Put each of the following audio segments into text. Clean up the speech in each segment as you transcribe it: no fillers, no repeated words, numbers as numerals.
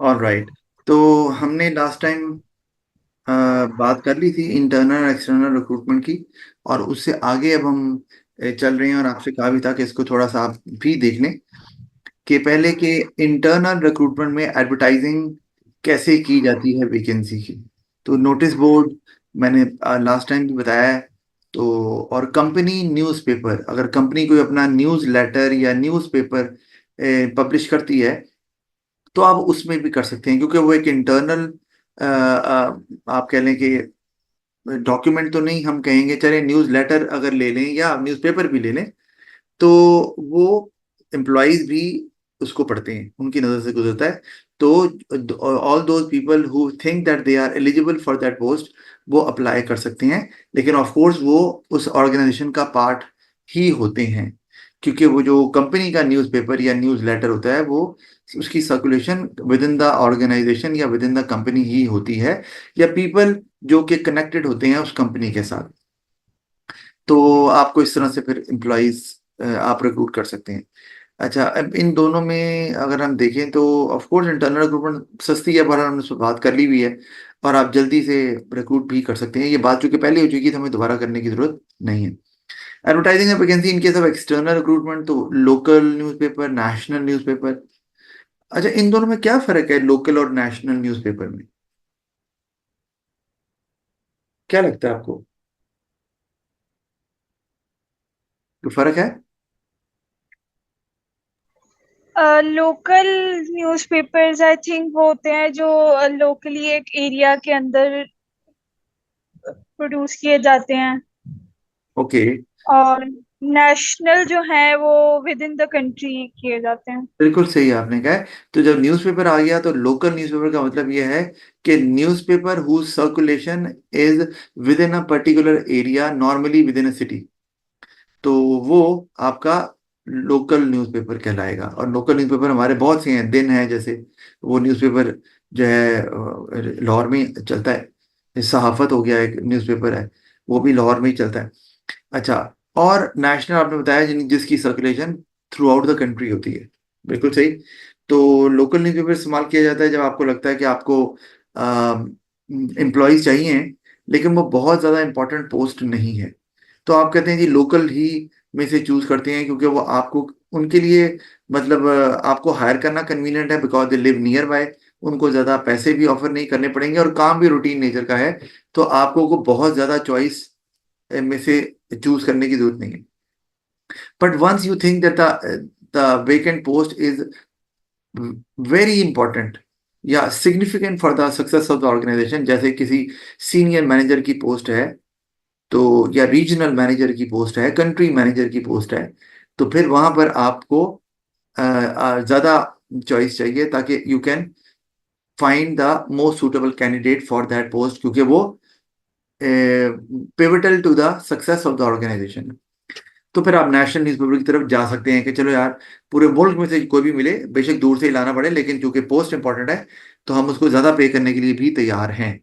All right. तो हमने last time बात कर ली थी इंटरनल एक्सटर्नल रिक्रूटमेंट की, और उससे आगे अब हम चल रहे हैं, और आपसे कहा भी था कि इसको थोड़ा सा आप भी देख लें कि पहले के इंटरनल रिक्रूटमेंट में एडवर्टाइजिंग कैसे की जाती है वैकेंसी की। तो नोटिस बोर्ड मैंने लास्ट टाइम भी बताया है। तो और कंपनी न्यूज़पेपर, अगर कंपनी कोई अपना न्यूज़ लेटर या न्यूज़पेपर पब्लिश करती है, तो आप उसमें भी कर सकते हैं, क्योंकि वो एक इंटरनल आप कह लें कि डॉक्यूमेंट तो नहीं, हम कहेंगे चले न्यूज़ लेटर अगर ले लें या न्यूज़पेपर भी ले लें, तो वो एम्प्लॉयज भी उसको पढ़ते हैं, उनकी नज़र से गुजरता है। तो all those people who think that they are eligible for that post, वो अप्लाई कर सकते हैं। लेकिन ऑफ कोर्स वो उस ऑर्गेनाइजेशन का पार्ट ही होते हैं, क्योंकि वो जो कंपनी का न्यूज़पेपर या न्यूज़ लेटर होता है, वो उसकी circulation within the organisation या विद इन द कंपनी ही होती है, या पीपल जो कि कनेक्टेड होते हैं उस कंपनी के साथ। तो आपको इस तरह से फिर एम्प्लॉयज आप रिक्रूट कर सकते हैं। अच्छा, अब इन दोनों में अगर हम देखें तो ऑफ कोर्स इंटरनल रिक्रूटमेंट सस्ती है, पर हमने उस पर बात कर ली हुई है, और आप जल्दी से रिक्रूट भी कर सकते हैं। ये बात चूंकि पहले हो चुकी है, तो हमें दोबारा करने की जरूरत नहीं है। Advertising vacancy in case of external recruitment, तो लोकल न्यूज़पेपर, नेशनल न्यूज़पेपर। अच्छा, इन दोनों में क्या फर्क है, लोकल और नेशनल न्यूज़पेपर में? क्या लगता है आपको, कोई फर्क है? लोकल न्यूज़पेपर्स आई थिंक वो होते हैं जो लोकली एक एरिया के अंदर प्रोड्यूस किए जाते हैं। ओके। और नेशनल जो है वो विद इन द कंट्री किए जाते हैं। बिल्कुल सही आपने कहा है। तो जब न्यूज़पेपर आ गया, तो लोकल न्यूज़पेपर का मतलब यह है कि newspaper whose circulation is within a particular area, normally within a city, तो वो आपका लोकल न्यूज़पेपर कहलाएगा। और लोकल न्यूज़पेपर हमारे बहुत से हैं, दिन है जैसे, वो न्यूज़पेपर जो है लाहौर में ही चलता है। सहाफत हो गया, एक न्यूज़पेपर है, वो भी लाहौर में ही चलता है। अच्छा, और नेशनल आपने बताया जिसकी circulation through out the country होती है। बिल्कुल सही। तो लोकल न्यूज़पेपर इस्तेमाल किया जाता है जब आपको लगता है कि आपको एम्प्लॉयज चाहिए, लेकिन वो बहुत ज़्यादा इंपॉर्टेंट पोस्ट नहीं है, तो आप कहते हैं जी लोकल ही में से चूज करते हैं, क्योंकि वो आपको, उनके लिए मतलब आपको हायर करना कन्वीनियंट है, because they live near by, उनको ज़्यादा पैसे भी ऑफर नहीं करने पड़ेंगे, और काम भी रूटीन नेचर का है, तो आपको को बहुत ज़्यादा चॉइस में से चूज करने की जरूरत नहीं है। But once you think that the vacant post is very important या significant for the success of the organisation, जैसे किसी सीनियर मैनेजर की पोस्ट है, तो या रीजनल मैनेजर की पोस्ट है, कंट्री मैनेजर की पोस्ट है, तो फिर वहां पर आपको ज्यादा चॉइस चाहिए, ताकि you can find the most suitable candidate for that post, क्योंकि वो pivotal to the success of the organisation. तो फिर आप नेशनल न्यूज़पेपर की तरफ जा सकते हैं कि चलो यार, पूरे मुल्क में से कोई भी मिले, बेशक दूर से ही लाना पड़े, लेकिन चूंकि पोस्ट इंपॉर्टेंट है, तो हम उसको ज्यादा पे करने के लिए भी तैयार हैं।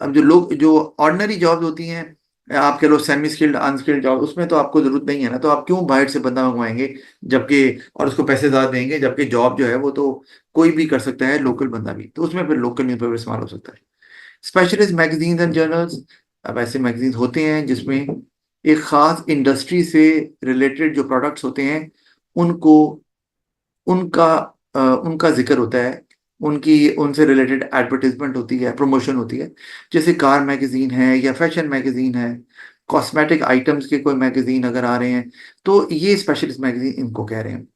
अब जो लोग, जो ऑर्डिनरी जॉब्स होती हैं, आप कह लो सेमी स्किल्ड अनस्किल्ड जॉब, उसमें तो आपको जरूरत नहीं है ना, तो आप क्यों बाहर से बंदा मंगवाएंगे, जबकि और उसको पैसे ज्यादा देंगे, जबकि जॉब जो है वो तो कोई भी कर सकता है, लोकल बंदा भी, तो उसमें फिर लोकल न्यूज़पेपर इस्तेमाल हो सकता है। स्पेशलिस्ट मैगजीन्स एंड जर्नल्स, अब ऐसे मैगजीन्स होते हैं जिसमें एक खास इंडस्ट्री से रिलेटेड जो प्रोडक्ट्स होते हैं, उनको, उनका उनका जिक्र होता है, उनकी, उनसे रिलेटेड एडवर्टीजमेंट होती है, प्रमोशन होती है। जैसे कार मैगजीन है या फैशन मैगजीन है, कॉस्मेटिक आइटम्स के कोई मैगजीन अगर आ रहे हैं, तो ये स्पेशलिस्ट मैगजीन इनको कह रहे हैं।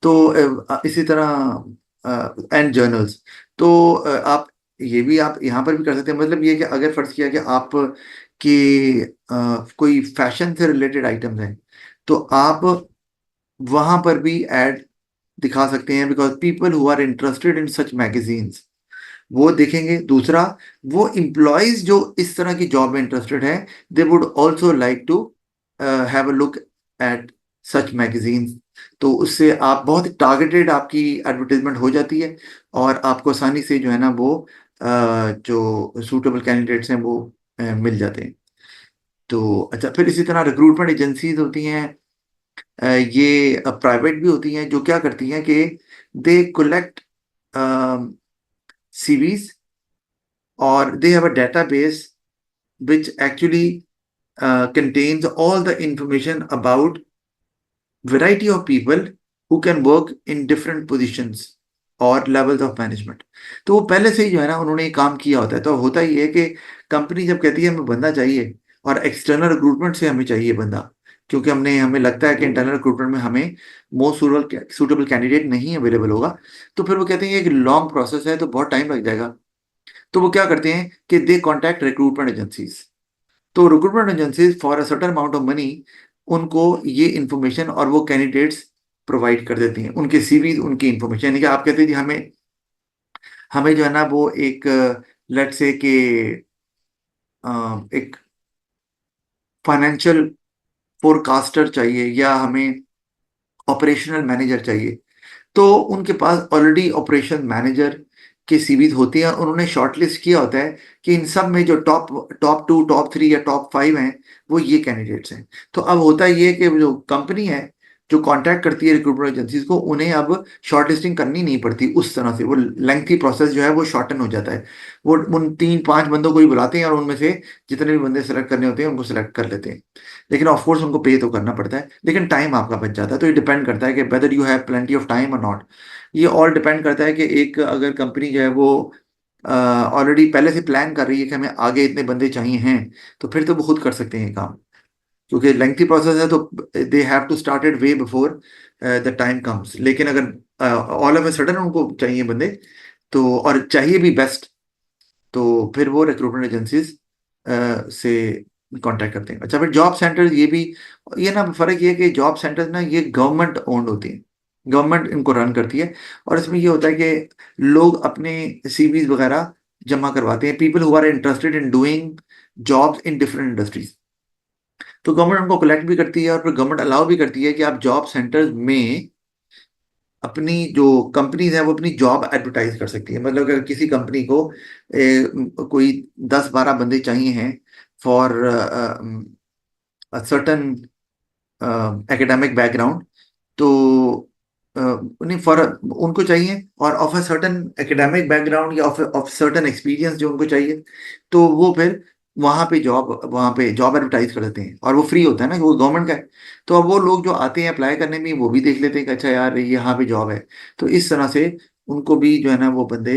तो इसी तरह एंड जर्नल्स, तो आप ये भी आप यहाँ पर भी कर सकते हैं। मतलब ये कि अगर फर्ज किया कि आप की कोई फैशन से रिलेटेड आइटम्स हैं, तो आप वहां पर भी एड दिखा सकते हैं, because people who are interested in such magazines वो देखेंगे। दूसरा, वो इम्प्लॉयज जो इस तरह की जॉब में इंटरेस्टेड है, they would also like to have a look at such magazines. तो उससे आप बहुत टारगेटेड आपकी एडवर्टीजमेंट हो जाती है, और आपको आसानी से जो है ना वो जो सूटेबल कैंडिडेट्स हैं वो मिल जाते हैं। तो अच्छा, फिर इसी तरह रिक्रूटमेंट एजेंसीज होती हैं, ये प्राइवेट भी होती हैं, जो क्या करती हैं कि they collect CVs, or they have a database which actually contains all the information about variety of people who can work in different positions और लेवल्स ऑफ मैनेजमेंट। तो वो पहले से ही जो है ना उन्होंने ये काम किया होता है। तो होता ही है कि कंपनी जब कहती है हमें बंदा चाहिए और एक्सटर्नल रिक्रूटमेंट से हमें चाहिए बंदा, क्योंकि हमें लगता है कि इंटरनल रिक्रूटमेंट में हमें मोस्ट सूटेबल कैंडिडेट नहीं अवेलेबल होगा, तो फिर वो कहते हैं कि लॉन्ग प्रोसेस है तो बहुत टाइम लग जाएगा। तो वो क्या करते हैं कि दे कॉन्टैक्ट रिक्रूटमेंट एजेंसीज। तो recruitment agencies for a certain amount of money उनको ये इंफॉर्मेशन और वो कैंडिडेट्स प्रोवाइड कर देती हैं, उनके सीवी, उनकी इंफॉर्मेशन। यानी कि आप कहते हैं जी हमें हमें जो है ना वो एक लेट से कि एक फाइनेंशियल फोरकास्टर चाहिए या हमें ऑपरेशनल मैनेजर चाहिए, तो उनके पास ऑलरेडी ऑपरेशन मैनेजर के सीवीज होते हैं। उन्होंने शॉर्टलिस्ट किया होता है कि इन सब में जो top top two, top three या टॉप फाइव हैं वो ये कैंडिडेट्स हैं। तो अब होता ये है कि जो कंपनी है जो कांटेक्ट करती है रिक्रूटमेंट एजेंसीज को, उन्हें अब शॉर्टलिस्टिंग करनी नहीं पड़ती उस तरह से। वो लेंथी प्रोसेस जो है वो शॉर्टन हो जाता है। वो उन तीन पांच बंदों को ही बुलाते हैं और उनमें से जितने भी बंदे सेलेक्ट करने होते हैं उनको सेलेक्ट कर लेते हैं। लेकिन ऑफ कोर्स उनको पे तो करना पड़ता है, लेकिन टाइम आपका बच जाता है। तो ये डिपेंड करता है कि whether you have plenty of time और नॉट। ये ऑल डिपेंड करता है कि एक अगर कंपनी जो है वो ऑलरेडी पहले से प्लान कर रही है कि हमें आगे इतने बंदे चाहिए हैं, तो फिर तो वो खुद कर सकते हैं ये काम, क्योंकि लेंथी प्रोसेस है। तो they have to start it way before the time comes. लेकिन अगर ऑल ऑफ ए सडन उनको चाहिए बंदे, तो और चाहिए भी बेस्ट, तो फिर वो रिक्रूटमेंट एजेंसीज से कांटेक्ट करते हैं। अच्छा, फिर जॉब सेंटर्स ये भी, ये ना फर्क ये है कि जॉब सेंटर्स ना ये गवर्नमेंट ओन्ड होती हैं, गवर्नमेंट इनको रन करती है। और इसमें ये होता है कि लोग अपने सीवीज वगैरह जमा करवाते हैं, people who are interested in doing jobs in different industries. तो गवर्नमेंट उनको कलेक्ट भी करती है और फिर गवर्नमेंट अलाउ भी करती है कि आप जॉब सेंटर्स में अपनी जो कंपनीज है वो अपनी जॉब एडवर्टाइज कर सकती है। मतलब अगर किसी कंपनी को कोई 10-12 बंदे चाहिए हैं फॉर सर्टन एकेडमिक बैकग्राउंड, तो उन्हें फॉर उनको चाहिए और of a certain academic background या ऑफ सर्टन एक्सपीरियंस जो उनको चाहिए, तो वो फिर वहाँ पे जॉब एडवर्टाइज कर देते हैं और वो फ्री होता है ना, वो गवर्नमेंट का है। तो अब वो लोग जो आते हैं अप्लाई करने में वो भी देख लेते हैं कि अच्छा यार यहाँ पे जॉब है। तो इस तरह से उनको भी जो है ना वो बंदे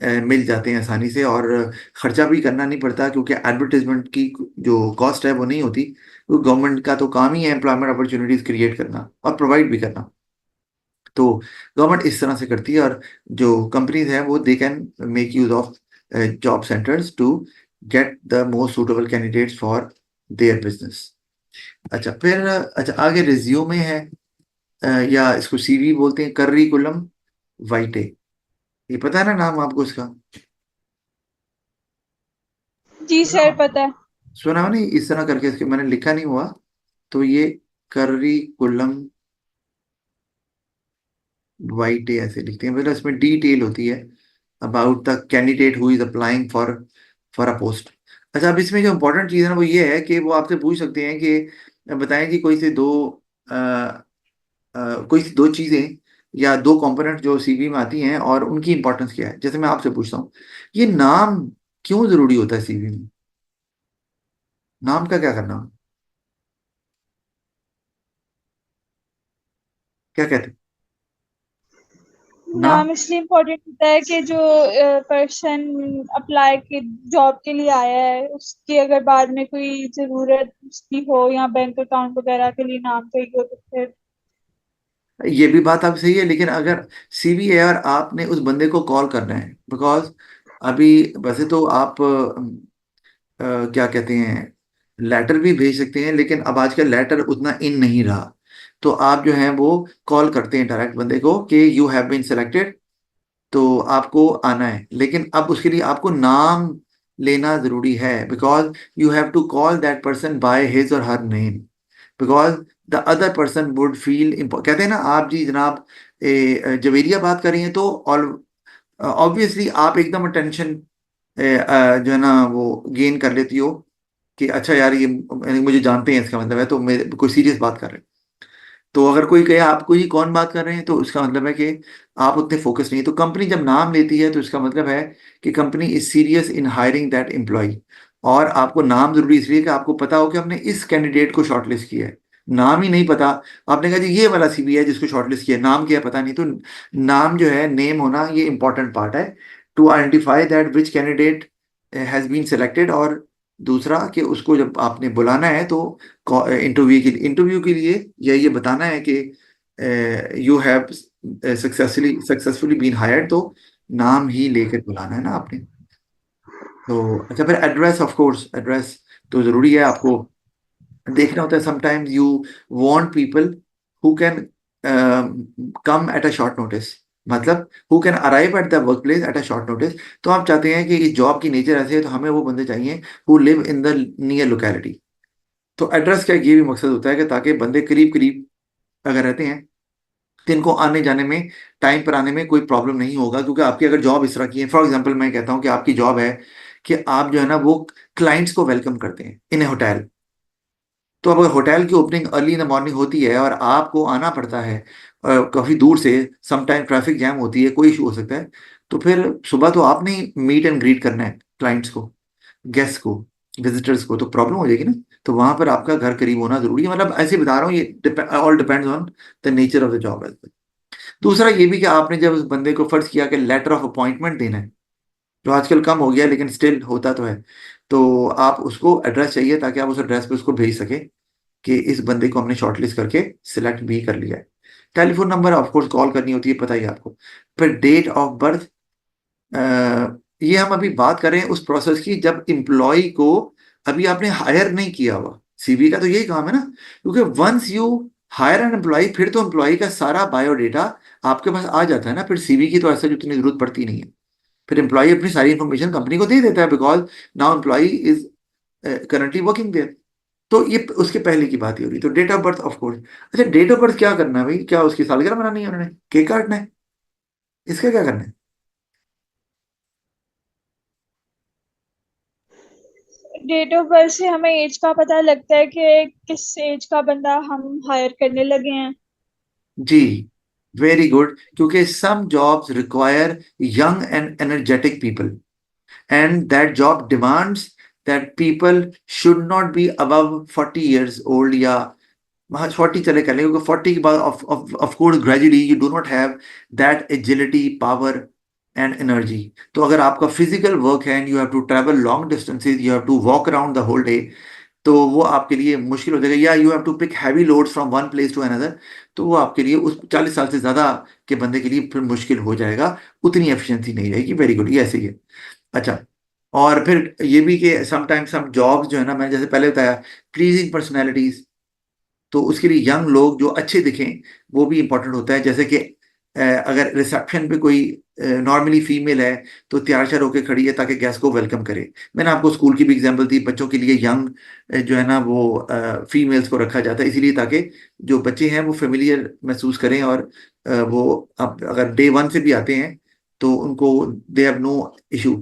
मिल जाते हैं आसानी से, और खर्चा भी करना नहीं पड़ता, क्योंकि एडवर्टीजमेंट की जो कॉस्ट है वो नहीं होती। तो गवर्नमेंट का तो काम ही है एम्प्लॉयमेंट अपॉर्चुनिटीज क्रिएट करना और प्रोवाइड भी करना। तो गवर्नमेंट इस तरह से करती है, और जो कंपनीज हैं वो they can make use of job centres to get the most suitable candidates for their business. अच्छा, फिर अच्छा आगे रिज्यूमे है, या इसको सीवी बोलते हैं, कर्रिकुलम वाइटे। ये पता है ना नाम आपको इसका? जी सुना सर हो? पता है। सुना हो नहीं इस तरह करके, इसके मैंने लिखा नहीं हुआ। तो ये कर्रिकुलम वाइटे ऐसे लिखते हैं, मतलब इसमें डिटेल होती है about the candidate who is applying for a post. अच्छा, अब इसमें जो इम्पोर्टेंट चीज़ है ना वो ये है कि वो आपसे पूछ सकते हैं कि बताएं कि अ, कोई सी दो चीज़ें या दो कंपोनेंट जो सीवी में आती हैं और उनकी इंपॉर्टेंस क्या है। जैसे मैं आपसे पूछता हूँ, ये नाम क्यों जरूरी होता है सीवी में? नाम का क्या करना, क्या कहते हैं नाम? नाम इसलिए इम्पोर्टेंट होता है कि जो पर्सन अप्लाई के जॉब के लिए आया है उसकी अगर बाद में कोई जरूरत उसकी हो या बैंक अकाउंट वगैरह के लिए नाम चाहिए हो तो फिर। ये भी बात आप सही है, लेकिन अगर सीवी है और आपने उस बंदे को कॉल करना है, बिकॉज अभी वैसे तो आप क्या कहते हैं लेटर भी भेज सकते हैं, लेकिन अब आजकल लेटर उतना इन नहीं रहा। तो आप जो है वो कॉल करते हैं डायरेक्ट बंदे को कि यू हैव बीन सिलेक्टेड, तो आपको आना है। लेकिन अब उसके लिए आपको नाम लेना जरूरी है, because you have to call that person by his और her name, because the other person would feel कहते हैं ना आप जी जनाब जवेरिया बात कर रही हैं, तो ऑब्वियसली आप एकदम अटेंशन जो है ना वो गेन कर लेती हो कि अच्छा यार ये मुझे जानते हैं, इसका मतलब है तो मेरे कोई सीरियस बात कर रहे हैं। तो अगर कोई कहे आपको ही कौन बात कर रहे हैं, तो उसका मतलब है कि आप उतने फोकस नहीं है। तो कंपनी जब नाम लेती है तो इसका मतलब है कि company is serious in hiring that employee. और आपको नाम जरूरी इसलिए कि आपको पता हो कि हमने इस कैंडिडेट को शॉर्टलिस्ट किया है। नाम ही नहीं पता, आपने कहा जी ये वाला सीवी है जिसको शॉर्टलिस्ट किया है, नाम क्या है पता नहीं, तो नाम जो है, नेम होना, ये इंपॉर्टेंट पार्ट है to identify that which candidate has been selected. और दूसरा कि उसको जब आपने बुलाना है तो इंटरव्यू के लिए या ये बताना है कि you have successfully been hired, तो नाम ही लेकर बुलाना है ना आपने। तो अच्छा, फिर एड्रेस, ऑफ कोर्स एड्रेस तो जरूरी है आपको देखना होता है। Sometimes you want people who can come at a short notice, मतलब who can arrive at the workplace at a short notice. तो आप चाहते हैं कि इस जॉब की नेचर ऐसे है, तो हमें वो बंदे चाहिए who live in the near locality. तो एड्रेस का ये भी मकसद होता है कि ताकि बंदे करीब करीब अगर रहते हैं तो इनको आने जाने में, टाइम पर आने में कोई प्रॉब्लम नहीं होगा। क्योंकि आपकी अगर जॉब इस तरह की है, फॉर एग्जांपल मैं कहता हूँ कि आपकी जॉब है कि आप जो है ना वो क्लाइंट्स को वेलकम करते हैं इन ए होटल। तो अब अगर होटल की opening early in the morning होती है और आपको आना पड़ता है काफी दूर से, समटाइम ट्रैफिक जैम होती है, कोई इशू हो सकता है, तो फिर सुबह तो आपने ही मीट एंड ग्रीट करना है क्लाइंट्स को, गेस्ट को, विजिटर्स को, तो प्रॉब्लम हो जाएगी ना। तो वहां पर आपका घर करीब होना जरूरी है। मतलब ऐसे बता रहा हूँ, ये all depends on the nature of the job. दूसरा ये भी कि आपने जब उस बंदे को फर्ज किया कि लेटर ऑफ अपॉइंटमेंट देना है, जो आजकल कम हो गया है लेकिन स्टिल होता तो है, तो आप उसको एड्रेस चाहिए ताकि आप उस एड्रेस पे उसको भेज सके कि इस बंदे को हमने शॉर्टलिस्ट करके सिलेक्ट भी कर लिया है। Telephone number of course call करनी होती है, पता ही है आपको। फिर डेट ऑफ बर्थ, ये हम अभी बात करें उस प्रोसेस की जब एम्प्लॉय को अभी आपने हायर नहीं किया हुआ। सीवी का तो यही काम है ना, क्योंकि once you hire an employee, फिर तो एम्प्लॉय का सारा बायोडेटा आपके पास आ जाता है ना, फिर सीवी की तो ऐसा उतनी जरूरत पड़ती नहीं है। फिर एम्प्लॉय अपनी सारी इंफॉर्मेशन कंपनी को दे देता है, because now employee is currently working there. तो ये उसके पहले की बात ही हो रही। तो date of birth of course. अच्छा, डेट ऑफ बर्थ क्या करना है भाई? क्या उसकी सालगिरह मनानी है उन्होंने, केक काटना है, इसका क्या करना है? डेट ऑफ बर्थ से हमें एज का पता लगता है कि किस एज का बंदा हम हायर करने लगे हैं। जी, वेरी गुड, क्योंकि some jobs require young and energetic people, and that job demands that people should not be above 40 years old, या हाँ 40 चले कर लेंगे, क्योंकि 40 के बाद of course gradually you do not have that agility, power and energy. तो अगर आपका फिजिकल वर्क है and you have to travel long distances, you have to walk around the whole day, तो वो आपके लिए मुश्किल हो जाएगा। या you have to pick heavy loads from one place to another, तो वो आपके लिए उस 40 साल से ज्यादा के बंदे के लिए फिर मुश्किल हो जाएगा, उतनी एफिशिएंसी नहीं रहेगी। वेरी गुड, ये ऐसे ही है। अच्छा, और फिर ये भी कि समटाइम्स हम जॉब्स जो है ना, मैंने जैसे पहले बताया, प्लीजिंग पर्सनैलिटीज, तो उसके लिए यंग लोग जो अच्छे दिखें वो भी इंपॉर्टेंट होता है। जैसे कि अगर रिसेप्शन पे कोई नॉर्मली फीमेल है तो तैयार श्यार होकर खड़ी है ताकि गेस्ट को वेलकम करे। मैंने आपको स्कूल की भी एग्जांपल दी, बच्चों के लिए यंग जो है ना वो फीमेल्स को रखा जाता है इसीलिए ताकि जो बच्चे हैं वो फेमिलियर महसूस करें, और वो अब अगर डे वन से भी आते हैं तो उनको दे हैव नो इशू,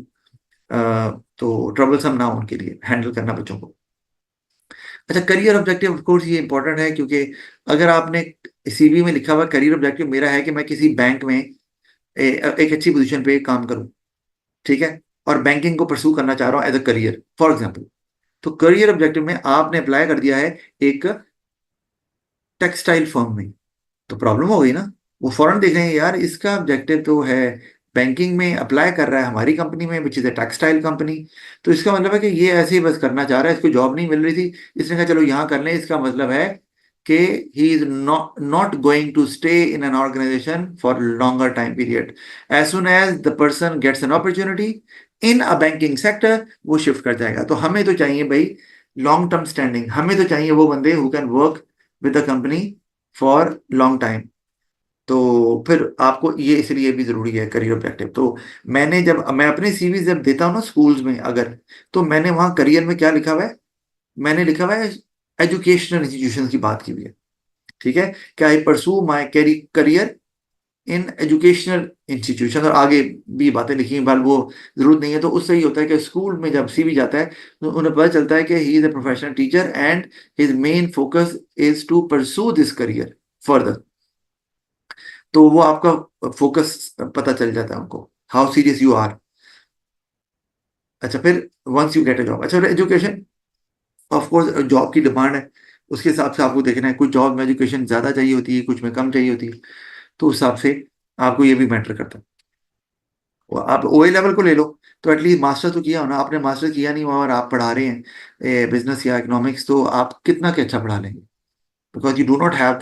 तो ट्रबलसम ना हो उनके लिए हैंडल करना बच्चों को। अच्छा, करियर ऑब्जेक्टिव ऑफ कोर्स ये इंपॉर्टेंट है, क्योंकि अगर आपने सीवी में लिखा हुआ करियर ऑब्जेक्टिव मेरा है कि मैं किसी बैंक में एक अच्छी पोजीशन पे काम करूं, ठीक है, और बैंकिंग को परसू करना चाह रहा हूं as a career for example, तो करियर ऑब्जेक्टिव में आपने अप्लाई कर दिया है एक टेक्सटाइल फर्म में, तो प्रॉब्लम हो गई ना। वो फौरन देख रहे हैं यार इसका ऑब्जेक्टिव तो है बैंकिंग में, अप्लाई कर रहा है हमारी कंपनी में which is a textile company, तो इसका मतलब है कि ये ऐसे ही बस करना चाह रहा है, इसको जॉब नहीं मिल रही थी, इसने कहा चलो यहाँ कर लें। इसका मतलब है कि he is not not going to stay in an organisation for longer time period. As soon as the person gets an opportunity in a banking sector, वो शिफ्ट कर जाएगा। तो हमें तो चाहिए भाई लॉन्ग टर्म स्टैंडिंग, हमें तो चाहिए वो बंदे who can work with the company for long time. तो फिर आपको ये इसलिए भी जरूरी है करियर ऑब्जेक्टिव। तो मैंने जब मैं अपने सीवी जब देता हूँ ना स्कूल्स में अगर, तो मैंने वहाँ करियर में क्या लिखा हुआ है, मैंने लिखा हुआ है एजुकेशनल इंस्टीट्यूशन की बात की हुई है, ठीक है, क्या I pursue my career in educational institution, और आगे भी बातें लिखी हैं, बल वो जरूरत नहीं है। तो उससे ही होता है कि स्कूल में जब सीवी जाता है तो उन्हें पता चलता है कि he is a professional teacher and his main focus is to pursue this career further, तो वो आपका फोकस पता चल जाता है उनको, हाउ सीरियस यू आर। अच्छा, फिर once you get a job, अच्छा एजुकेशन, ऑफ कोर्स जॉब की डिमांड है, उसके हिसाब से आपको देखना है, कुछ जॉब में एजुकेशन ज़्यादा चाहिए होती है, कुछ में कम चाहिए होती है, तो उस हिसाब से आपको ये भी मैटर करता है। आप ओए लेवल को ले लो, तो एटलीस्ट मास्टर तो किया हो ना, आपने मास्टर किया नहीं हुआ और आप पढ़ा रहे हैं बिजनेस या इकोनॉमिक्स, तो आप कितना के अच्छा पढ़ा लेंगे, because you do not have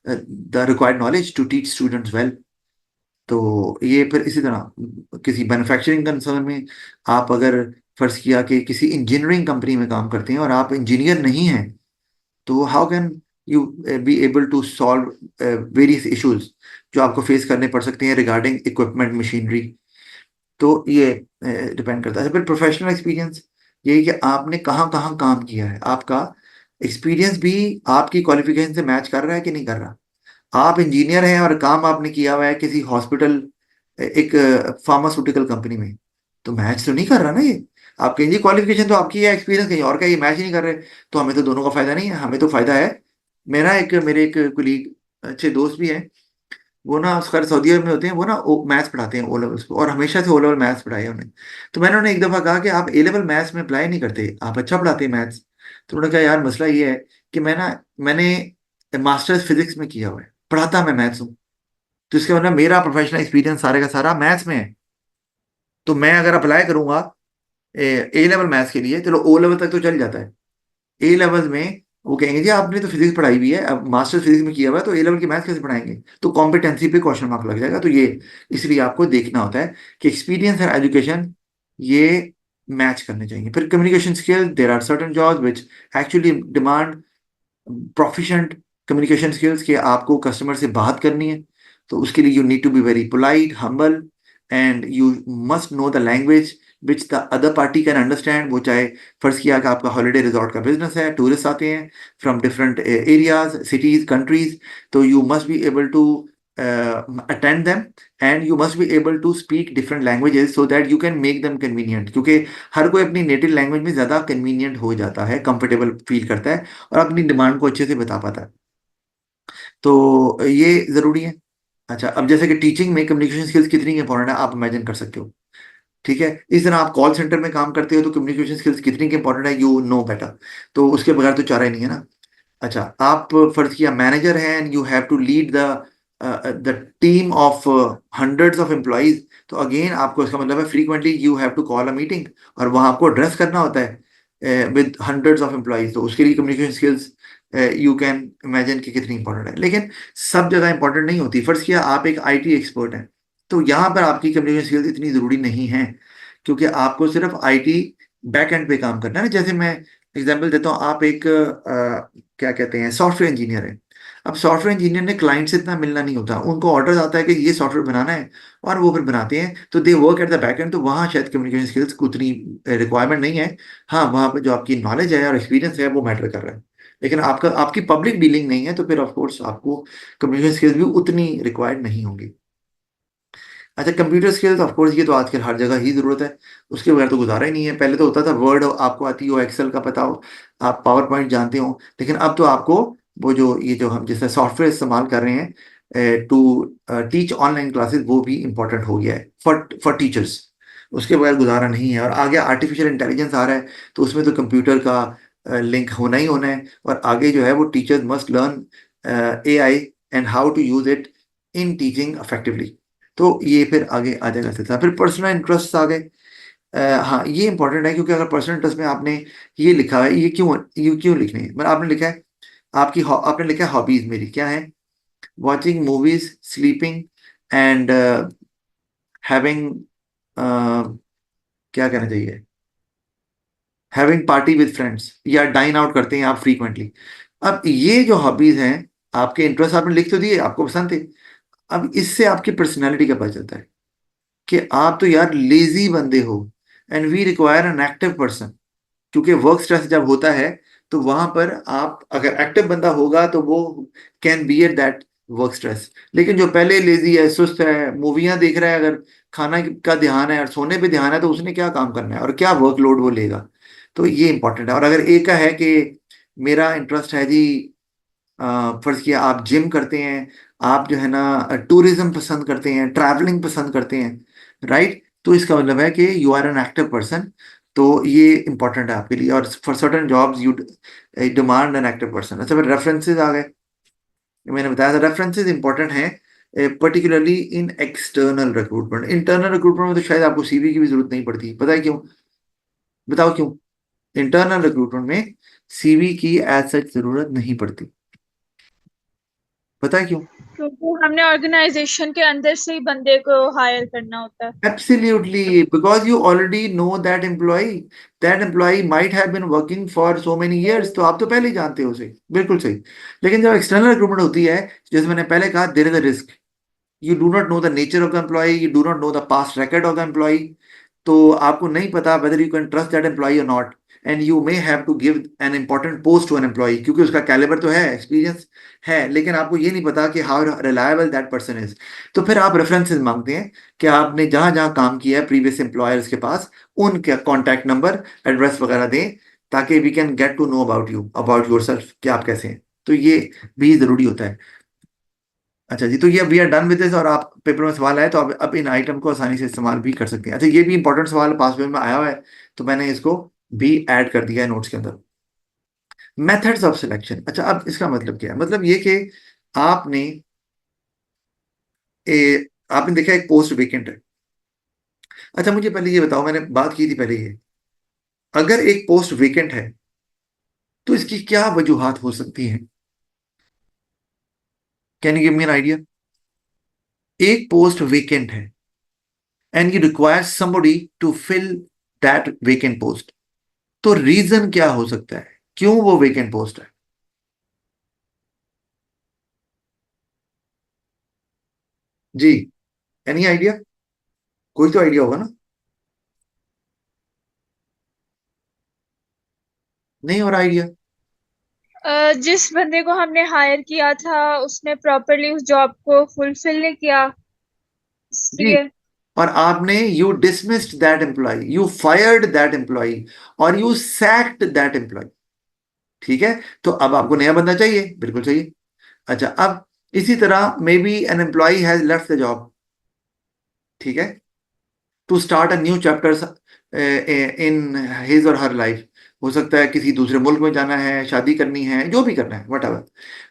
the required knowledge to teach students well. तो ये फिर इसी तरह किसी मैन्युफैक्चरिंग कंसर्न में आप अगर फर्ज किया कि किसी इंजीनियरिंग कंपनी में काम करते हैं और आप इंजीनियर नहीं हैं, तो how can you be able to solve various issues जो आपको फेस करने पड़ सकते हैं रिगार्डिंग इक्विपमेंट मशीनरी। तो ये डिपेंड करता है। फिर प्रोफेशनल एक्सपीरियंस, ये कि आपने कहाँ कहाँ काम किया है, आपका एक्सपीरियंस भी आपकी क्वालिफिकेशन से मैच कर रहा है कि नहीं कर रहा। आप इंजीनियर हैं और काम आपने किया हुआ है किसी हॉस्पिटल, एक फार्मास्यूटिकल कंपनी में, तो मैच तो नहीं कर रहा ना ये। आप कहेंगे क्वालिफिकेशन तो आपकी है, एक्सपीरियंस कहीं और का, ये मैच ही नहीं कर रहे, तो हमें तो दोनों का फायदा नहीं है, हमें तो फायदा है। मेरे एक कुलीग, अच्छे दोस्त भी हैं, वो ना खैर सऊदी अरब में होते हैं, वो ना मैथ्स पढ़ाते हैं ओ लेवल्स को, और हमेशा से ओ लेवल मैथ्स पढ़ाए हैं उन्हें। तो मैंने उन्हें एक दफा कहा कि आप ए लेवल मैथ्स में अप्लाई नहीं करते, आप अच्छा पढ़ाते हैं मैथ्स। तो उन्होंने कहा यार मसला ये है कि मैंने मास्टर्स फिजिक्स में किया हुआ है, पढ़ाता मैं मैथ्स हूँ, तो इसका मतलब मेरा प्रोफेशनल एक्सपीरियंस सारे का सारा मैथ्स में है। तो मैं अगर अप्लाई करूंगा ए लेवल मैथ्स के लिए, चलो ओ लेवल तक तो चल जाता है, ए लेवल में वो कहेंगे जी आपने तो फिजिक्स पढ़ाई हुई है, अब मास्टर फिजिक्स में किया हुआ है, तो ए लेवल की मैथ्स कैसे पढ़ाएंगे, तो कॉम्पिटेंसी पे क्वेश्चन मार्क लग जाएगा। तो ये इसलिए आपको देखना होता है कि एक्सपीरियंस एंड एजुकेशन ये मैच करने चाहिए। फिर communication skill, there are certain jobs which actually demand proficient communication skills, कि आपको कस्टमर से बात करनी है, तो उसके लिए you need to be very polite, humble, and you must know the language which the other party can understand. वो चाहे फर्ज किया कि आपका हॉलिडे रिजॉर्ट का बिजनेस है, टूरिस्ट आते हैं from different areas, cities, countries, तो you must be able to attend them, and you must be able to speak different languages so that you can make them convenient, क्योंकि हर कोई अपनी native language में ज़्यादा convenient हो जाता है, comfortable feel करता है और अपनी डिमांड को अच्छे से बता पाता है, तो ये ज़रूरी है। अच्छा, अब जैसे कि टीचिंग में कम्युनिकेशन स्किल्स कितनी इंपॉर्टेंट है आप इमेजिन कर सकते हो, ठीक है। इस तरह आप कॉल सेंटर में काम करते हो तो कम्युनिकेशन स्किल्स कितनी इंपॉर्टेंट है यू नो बेटर, तो उसके बगैर तो चारा ही नहीं है ना। अच्छा, आप फर्ज किया मैनेजर हैं and you have to lead the team of hundreds of employees, तो अगेन आपको इसका मतलब है frequently you have to call a meeting, और वहां आपको एड्रेस करना होता है विद हंड्रेड्स ऑफ एम्प्लॉइज, तो उसके लिए communication skills you can imagine कि कितनी इंपॉर्टेंट है। लेकिन सब जगह इंपॉर्टेंट नहीं होती। फर्ज किया आप एक आईटी एक्सपर्ट हैं, तो यहाँ पर आपकी कम्युनिकेशन स्किल्स इतनी जरूरी नहीं है, क्योंकि आपको सिर्फ आईटी बैक एंड पे काम करना है ना। जैसे मैं एग्जांपल देता हूँ, आप एक क्या कहते हैं सॉफ्टवेयर इंजीनियर है। अब सॉफ्टवेयर इंजीनियर ने क्लाइंट से इतना मिलना नहीं होता, उनको ऑर्डर आता है कि ये सॉफ्टवेयर बनाना है, और वो फिर बनाते हैं, तो they work at the back and, तो वहाँ शायद कम्युनिकेशन स्किल्स की उतनी रिक्वायरमेंट नहीं है। हाँ, वहाँ पर जो आपकी नॉलेज है और एक्सपीरियंस है वो मैटर कर रहा है, लेकिन आपकी पब्लिक डीलिंग नहीं है, तो फिर ऑफ कोर्स आपको कम्युनिकेशन स्किल्स भी उतनी रिक्वायर्ड नहीं होंगी। अच्छा, कंप्यूटर स्किल्स ऑफ कोर्स ये तो आजकल हर जगह ही जरूरत है, उसके बगैर तो गुजारा ही नहीं है। पहले तो होता था वर्ड आपको आती हो, एक्सेल का पता हो, आप पावर पॉइंट जानते हो, लेकिन अब तो आपको वो जो ये जो हम जैसे सॉफ्टवेयर इस्तेमाल कर रहे हैं टू टीच ऑनलाइन क्लासेस, वो भी इम्पोर्टेंट हो गया है फॉर टीचर्स, उसके बगैर गुजारा नहीं है। और आगे आर्टिफिशियल इंटेलिजेंस आ रहा है, तो उसमें तो कंप्यूटर का लिंक होना ही होना है, और आगे जो है वो teachers must learn AI and how to use it in teaching effectively. तो ये फिर आगे आ जाएगा सिलसिला। फिर पर्सनल इंटरेस्ट आ गए। हाँ, ये इंपॉर्टेंट है, क्योंकि अगर पर्सनल इंटरेस्ट में आपने ये लिखा है, ये क्यों लिखने हैं, मतलब आपने लिखा है आपने लिखा है हॉबीज मेरी क्या है, watching movies, sleeping, and having, क्या कहना चाहिए, हैविंग पार्टी विद फ्रेंड्स, या डाइन आउट करते हैं आप फ्रीक्वेंटली। अब ये जो हॉबीज हैं, आपके इंटरेस्ट आपने लिख तो दिए, आपको पसंद थे, अब इससे आपकी पर्सनैलिटी का पता चलता है कि आप तो यार लेजी बंदे हो, and we require an active person, क्योंकि वर्क स्ट्रेस जब होता है तो वहां पर आप अगर एक्टिव बंदा होगा तो वो can bear that work stress. लेकिन जो पहले लेजी है, सुस्त है, मूवियां देख रहा है, अगर खाना का ध्यान है और सोने पे ध्यान है, तो उसने क्या काम करना है और क्या वर्कलोड वो लेगा। तो ये इंपॉर्टेंट है। और अगर एक का है कि मेरा इंटरेस्ट है जी फर्ज किया आप जिम करते हैं, आप जो है ना टूरिज्म पसंद करते हैं, ट्रैवलिंग पसंद करते हैं, राइट? तो इसका मतलब है कि you are an active person. तो ये इंपॉर्टेंट है आपके लिए, और for certain jobs you demand an active person. अच्छा, फिर रेफरेंसेस आ गए। मैंने बताया था रेफरेंसेस इंपॉर्टेंट हैं, particularly in external recruitment. Internal recruitment में तो शायद आपको सीवी की भी जरूरत नहीं पड़ती, पता है क्यों? बताओ क्यों? इंटरनल रिक्रूटमेंट में सीवी की एज सच जरूरत नहीं पड़ती, पता है क्यों? क्योंकि हमने ऑर्गेनाइजेशन के अंदर से ही बंदे को हायर करना होता है। Absolutely, because you already know that employee. That employee might have been working for so many years. तो आप तो पहले ही जानते हो उसे, बिल्कुल सही। लेकिन जब एक्सटर्नल रिक्रूटमेंट होती है, जैसे मैंने पहले कहा, there is a risk. You do not know the nature of the employee, you do not know the past record of the employee. तो आपको नहीं पता whether you can trust that employee or not. And you may have to give an important post to an employee, क्योंकि उसका calibre तो है, experience है, लेकिन आपको ये नहीं पता कि how reliable that person is. तो फिर आप रेफरेंसेस मांगते हैं कि आपने जहां जहां काम किया है प्रीवियस एम्प्लॉयर्स के पास, उनके कॉन्टैक्ट नंबर, एड्रेस वगैरह दें, ताकि we can get to know about you, about yourself, कि आप कैसे हैं। तो ये भी जरूरी होता है। अच्छा जी, तो ये we are done with this. और आप पेपर में सवाल आए तो आप अब इन आइटम को आसानी से इस्तेमाल भी कर सकते हैं। अच्छा, ये भी इंपॉर्टेंट सवाल पास पेपर में आया हुआ है, तो मैंने इसको भी ऐड कर दिया है नोट्स के अंदर। Methods of selection. अच्छा, अब इसका मतलब क्या है? मतलब ये कि आपने आपने देखा एक पोस्ट वेकेंट है। अच्छा, मुझे पहले ये बताओ, मैंने बात की थी पहले ये, अगर एक पोस्ट वेकेंट है तो इसकी क्या वजूहात हो सकती हैं? Can you give me an idea? एक पोस्ट वेकेंट है and you require somebody to fill that vacant post, तो रीजन क्या हो सकता है, क्यों वो वेकेंट पोस्ट है? जी, एनी आइडिया? कोई तो आइडिया होगा ना? नहीं और आइडिया? जिस बंदे को हमने हायर किया था उसने प्रॉपरली उस जॉब को फुलफिल नहीं किया, जी, इसलिए। और आपने you dismissed that employee, you fired that employee, और यू सैक्ड दैट एम्प्लॉय। ठीक है? तो अब आपको नया बंदा चाहिए, बिल्कुल चाहिए। अच्छा, अब इसी तरह maybe an employee has left the job, ठीक है, to start a new chapter in his और हर लाइफ। हो सकता है किसी दूसरे मुल्क में जाना है, शादी करनी है, जो भी करना है, वट एवर।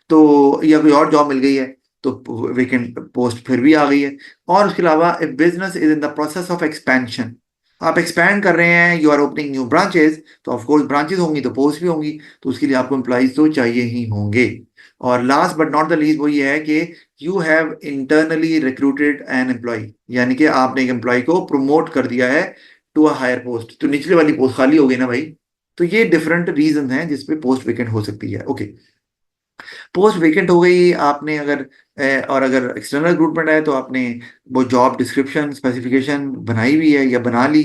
तो या कोई और जॉब मिल गई है, तो वेकेंट पोस्ट फिर भी आ गई है। और उसके अलावा business is in the process of expansion. आप एक्सपैंड कर रहे हैं, you are opening new branches, तो ऑफ कोर्स ब्रांचेस होंगी तो पोस्ट भी होंगी, तो उसके लिए आपको एम्प्लॉइज तो चाहिए ही होंगे। और last but not the least वो ये है कि you have internally recruited an employee, यानी कि आपने एक एम्प्लॉय को प्रमोट कर दिया है टू अ हायर पोस्ट, तो निचले वाली पोस्ट खाली हो गई ना भाई। तो ये डिफरेंट रीजन हैं जिसपे पोस्ट वेकेंट हो सकती है। ओके, पोस्ट वेकेंट हो गई आपने अगर और अगर एक्सटर्नल रिक्रूटमेंट है तो आपने वो जॉब डिस्क्रिप्शन स्पेसिफिकेशन बनाई हुई है या बना ली।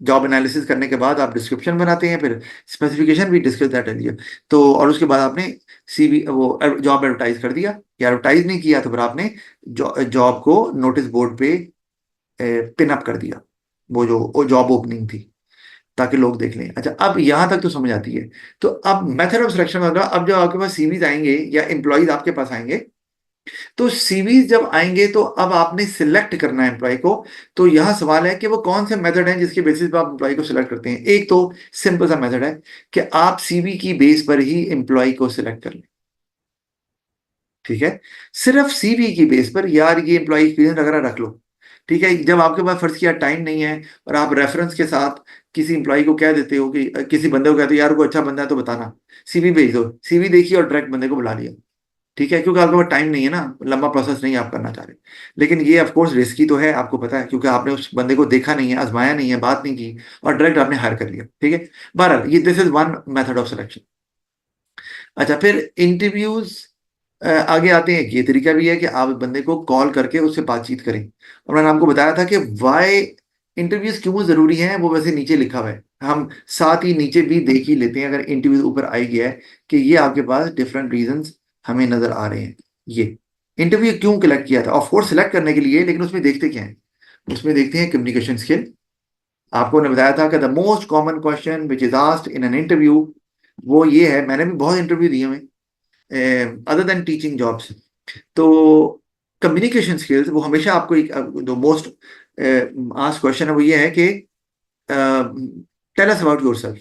जॉब एनालिसिस करने के बाद आप डिस्क्रिप्शन बनाते हैं, फिर स्पेसिफिकेशन भी डिस्कस दैट एरिया। तो और उसके बाद आपने सीवी वो जॉब एडवर्टाइज कर दिया, या एडवर्टाइज नहीं किया तो फिर आपने जॉब को नोटिस बोर्ड पे पिन अप कर दिया, वो जो जॉब ओपनिंग थी, ताकि लोग देख लें। अच्छा, अब यहां तक तो समझ आती है। तो अब मेथड ऑफ सिलेक्शन मतलब, अब जब आपके पास सीवीज आएंगे या एम्प्लॉयज आपके पास आएंगे, तो सीवीज जब आएंगे तो अब आपने सिलेक्ट करना है एम्प्लॉय को। तो यहां सवाल है कि वो कौन से मेथड हैं जिसके बेसिस पर आप एम्प्लॉय को सिलेक्ट करते हैं। एक तो सिंपल सा मेथड है कि आप सीवी की बेस पर ही एम्प्लॉय को सिलेक्ट कर लें, ठीक है? सिर्फ सीवी की बेस पर, यार ये एम्प्लॉय एक्सपीरियंस वगैरह रख लो, ठीक है? जब आपके पास फर्ज किया टाइम नहीं है और आप रेफरेंस के साथ किसी एम्प्लॉय को कह देते हो कि किसी बंदे को कहते हो यार कोई अच्छा बंदा है तो बताना, सीवी भेज दो, सीवी देखिए और डायरेक्ट बंदे को बुला लिया, ठीक है? क्योंकि आपके पास टाइम नहीं है ना, लंबा प्रोसेस नहीं आप करना चाह रहे। लेकिन ये ऑफ कोर्स रिस्की तो है, आपको पता है, क्योंकि आपने उस बंदे को देखा नहीं है, आजमाया नहीं है, बात नहीं की, और डायरेक्ट आपने हायर कर लिया, ठीक है? बहरहाल ये this is one method of selection. अच्छा, फिर इंटरव्यूज आगे आते हैं। ये तरीका भी है कि आप बंदे को कॉल करके उससे बातचीत करें। और मैंने आपको बताया था कि वाई इंटरव्यूज क्यों जरूरी हैं, वो वैसे नीचे लिखा हुआ है, हम साथ ही नीचे भी देख ही लेते हैं अगर इंटरव्यू ऊपर आई गया है, कि ये आपके पास डिफरेंट रीजंस हमें नजर आ रहे हैं। ये इंटरव्यू क्यों कलेक्ट किया था, ऑफ कोर्स सिलेक्ट करने के लिए, लेकिन उसमें देखते क्या है? उसमें देखते हैं कम्युनिकेशन स्किल। आपको ने बताया था कि the most common question which is asked in an interview वो ये है, मैंने भी बहुत इंटरव्यू दिए हुए, अदर देन टीचिंग जॉब्स। तो कम्युनिकेशन स्किल्स वो हमेशा आपको एक जो मोस्ट आस्क क्वेश्चन है वो ये है कि टेल अस अबाउट योरसेल्फ।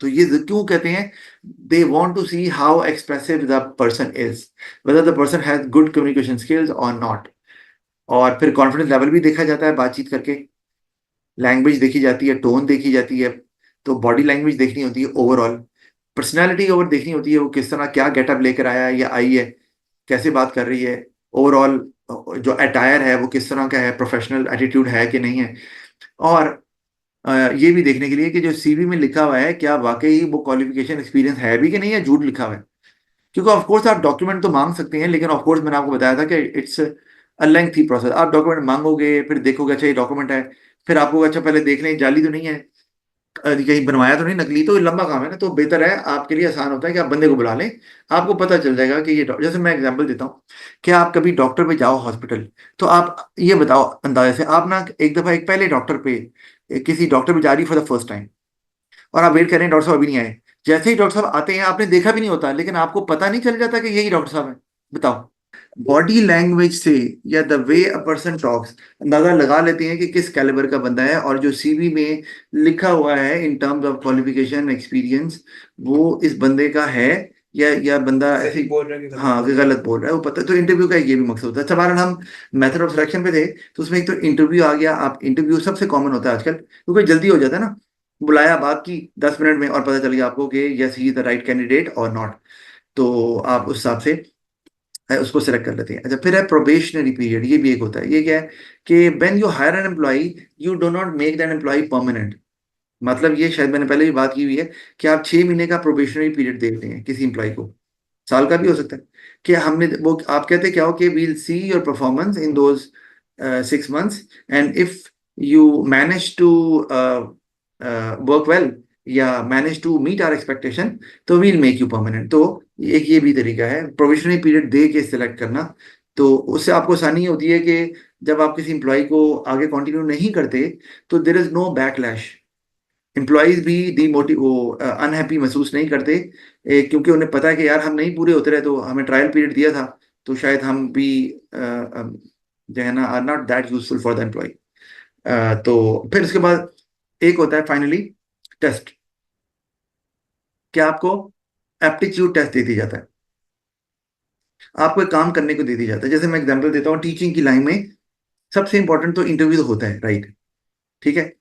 तो ये क्यों कहते हैं? They want to see how expressive the person is, whether the person has good communication skills और नॉट। और फिर कॉन्फिडेंस लेवल भी देखा जाता है बातचीत करके, लैंग्वेज देखी जाती है, टोन देखी जाती है, तो बॉडी लैंग्वेज देखनी होती है, ओवरऑल पर्सनैलिटी ओवर देखनी होती है, वो किस तरह क्या गेटअप लेकर आया है या आई है, कैसे बात कर रही है, ओवरऑल जो अटायर है वो किस तरह का है, प्रोफेशनल एटीट्यूड है कि नहीं है। और ये भी देखने के लिए कि जो सीवी में लिखा हुआ है क्या वाकई वो क्वालिफिकेशन एक्सपीरियंस है भी कि नहीं, है झूठ लिखा हुआ है। क्योंकि ऑफ कोर्स आप डॉक्यूमेंट तो मांग सकते हैं, लेकिन ऑफ कोर्स मैंने आपको बताया था कि इट्स अ लेंथी प्रोसेस। आप डॉक्यूमेंट मांगोगे, फिर देखोगे अच्छा ये डॉक्यूमेंट है, फिर आपको अच्छा पहले देख लें जाली तो नहीं है, कहीं बनवाया तो नहीं नकली, तो ये लंबा काम है ना। तो बेहतर है, आपके लिए आसान होता है कि आप बंदे को बुला लें, आपको पता चल जाएगा कि ये जैसे मैं एग्जांपल देता हूँ कि आप कभी डॉक्टर पे जाओ हॉस्पिटल, तो आप ये बताओ अंदाजे से, आप ना एक दफा एक पहले डॉक्टर पे किसी डॉक्टर पे जा रही फॉर द फर्स्ट टाइम, और आप वेट कर रहे हैं डॉक्टर साहब अभी नहीं आए। जैसे ही डॉक्टर साहब आते हैं, आपने देखा भी नहीं होता, लेकिन आपको पता नहीं चल जाता कि यही डॉक्टर साहब है। बताओ, बॉडी लैंग्वेज से या the way a person talks अंदाजा लगा लेते हैं कि किस कैलिबर का बंदा है। और जो सीवी में लिखा हुआ है in terms of qualification experience, वो इस बंदे का है या बंदा ऐसे बोल रहा है कि हाँ कि गलत बोल रहा है, वो पता। तो इंटरव्यू का ये भी मकसद होता है। अच्छा, बहरहाल हम मेथड ऑफ सिलेक्शन पे थे, तो उसमें एक तो इंटरव्यू आ गया। आप इंटरव्यू सबसे कॉमन होता है आजकल, क्योंकि जल्दी हो जाता है ना, बुलाया, बात की 10 मिनट में और पता चल गया आपको कि yes he is the right candidate और नॉट। तो आप उस हिसाब से उसको सेलेक्ट कर लेते हैं। अच्छा, फिर है प्रोबेशनरी पीरियड। ये भी एक होता है। ये क्या है कि when you hire an employee, you do not make that employee permanent. मतलब ये शायद मैंने पहले भी बात की हुई है कि आप 6 महीने का प्रोबेशनरी पीरियड देते हैं किसी एम्प्लॉय को, साल का भी हो सकता है। कि हमने वो आप कहते क्या हो कि we'll see your performance in those 6 months, and if you manage to work well या manage to meet our expectation, तो वील मेक यू परमानेंट। तो एक ये भी तरीका है प्रोविजनरी पीरियड दे के सिलेक्ट करना। तो उससे आपको आसानी होती है कि जब आप किसी एम्प्लॉय को आगे कंटिन्यू नहीं करते, तो there is no backlash. Employees भी डिमोटिव वो अनहैप्पी महसूस नहीं करते, क्योंकि उन्हें पता है कि यार हम नहीं पूरे होते रहे, तो हमें ट्रायल पीरियड दिया था, तो शायद हम भी जो है ना are not that useful for the employee. तो फिर उसके बाद एक होता है फाइनली टेस्ट। क्या आपको एप्टीट्यूड टेस्ट दे दिया जाता है, आपको एक काम करने को दे दिया जाता है। जैसे मैं एग्जांपल देता हूँ, टीचिंग की लाइन में सबसे इंपॉर्टेंट तो इंटरव्यू तो होता है, राइट? ठीक है।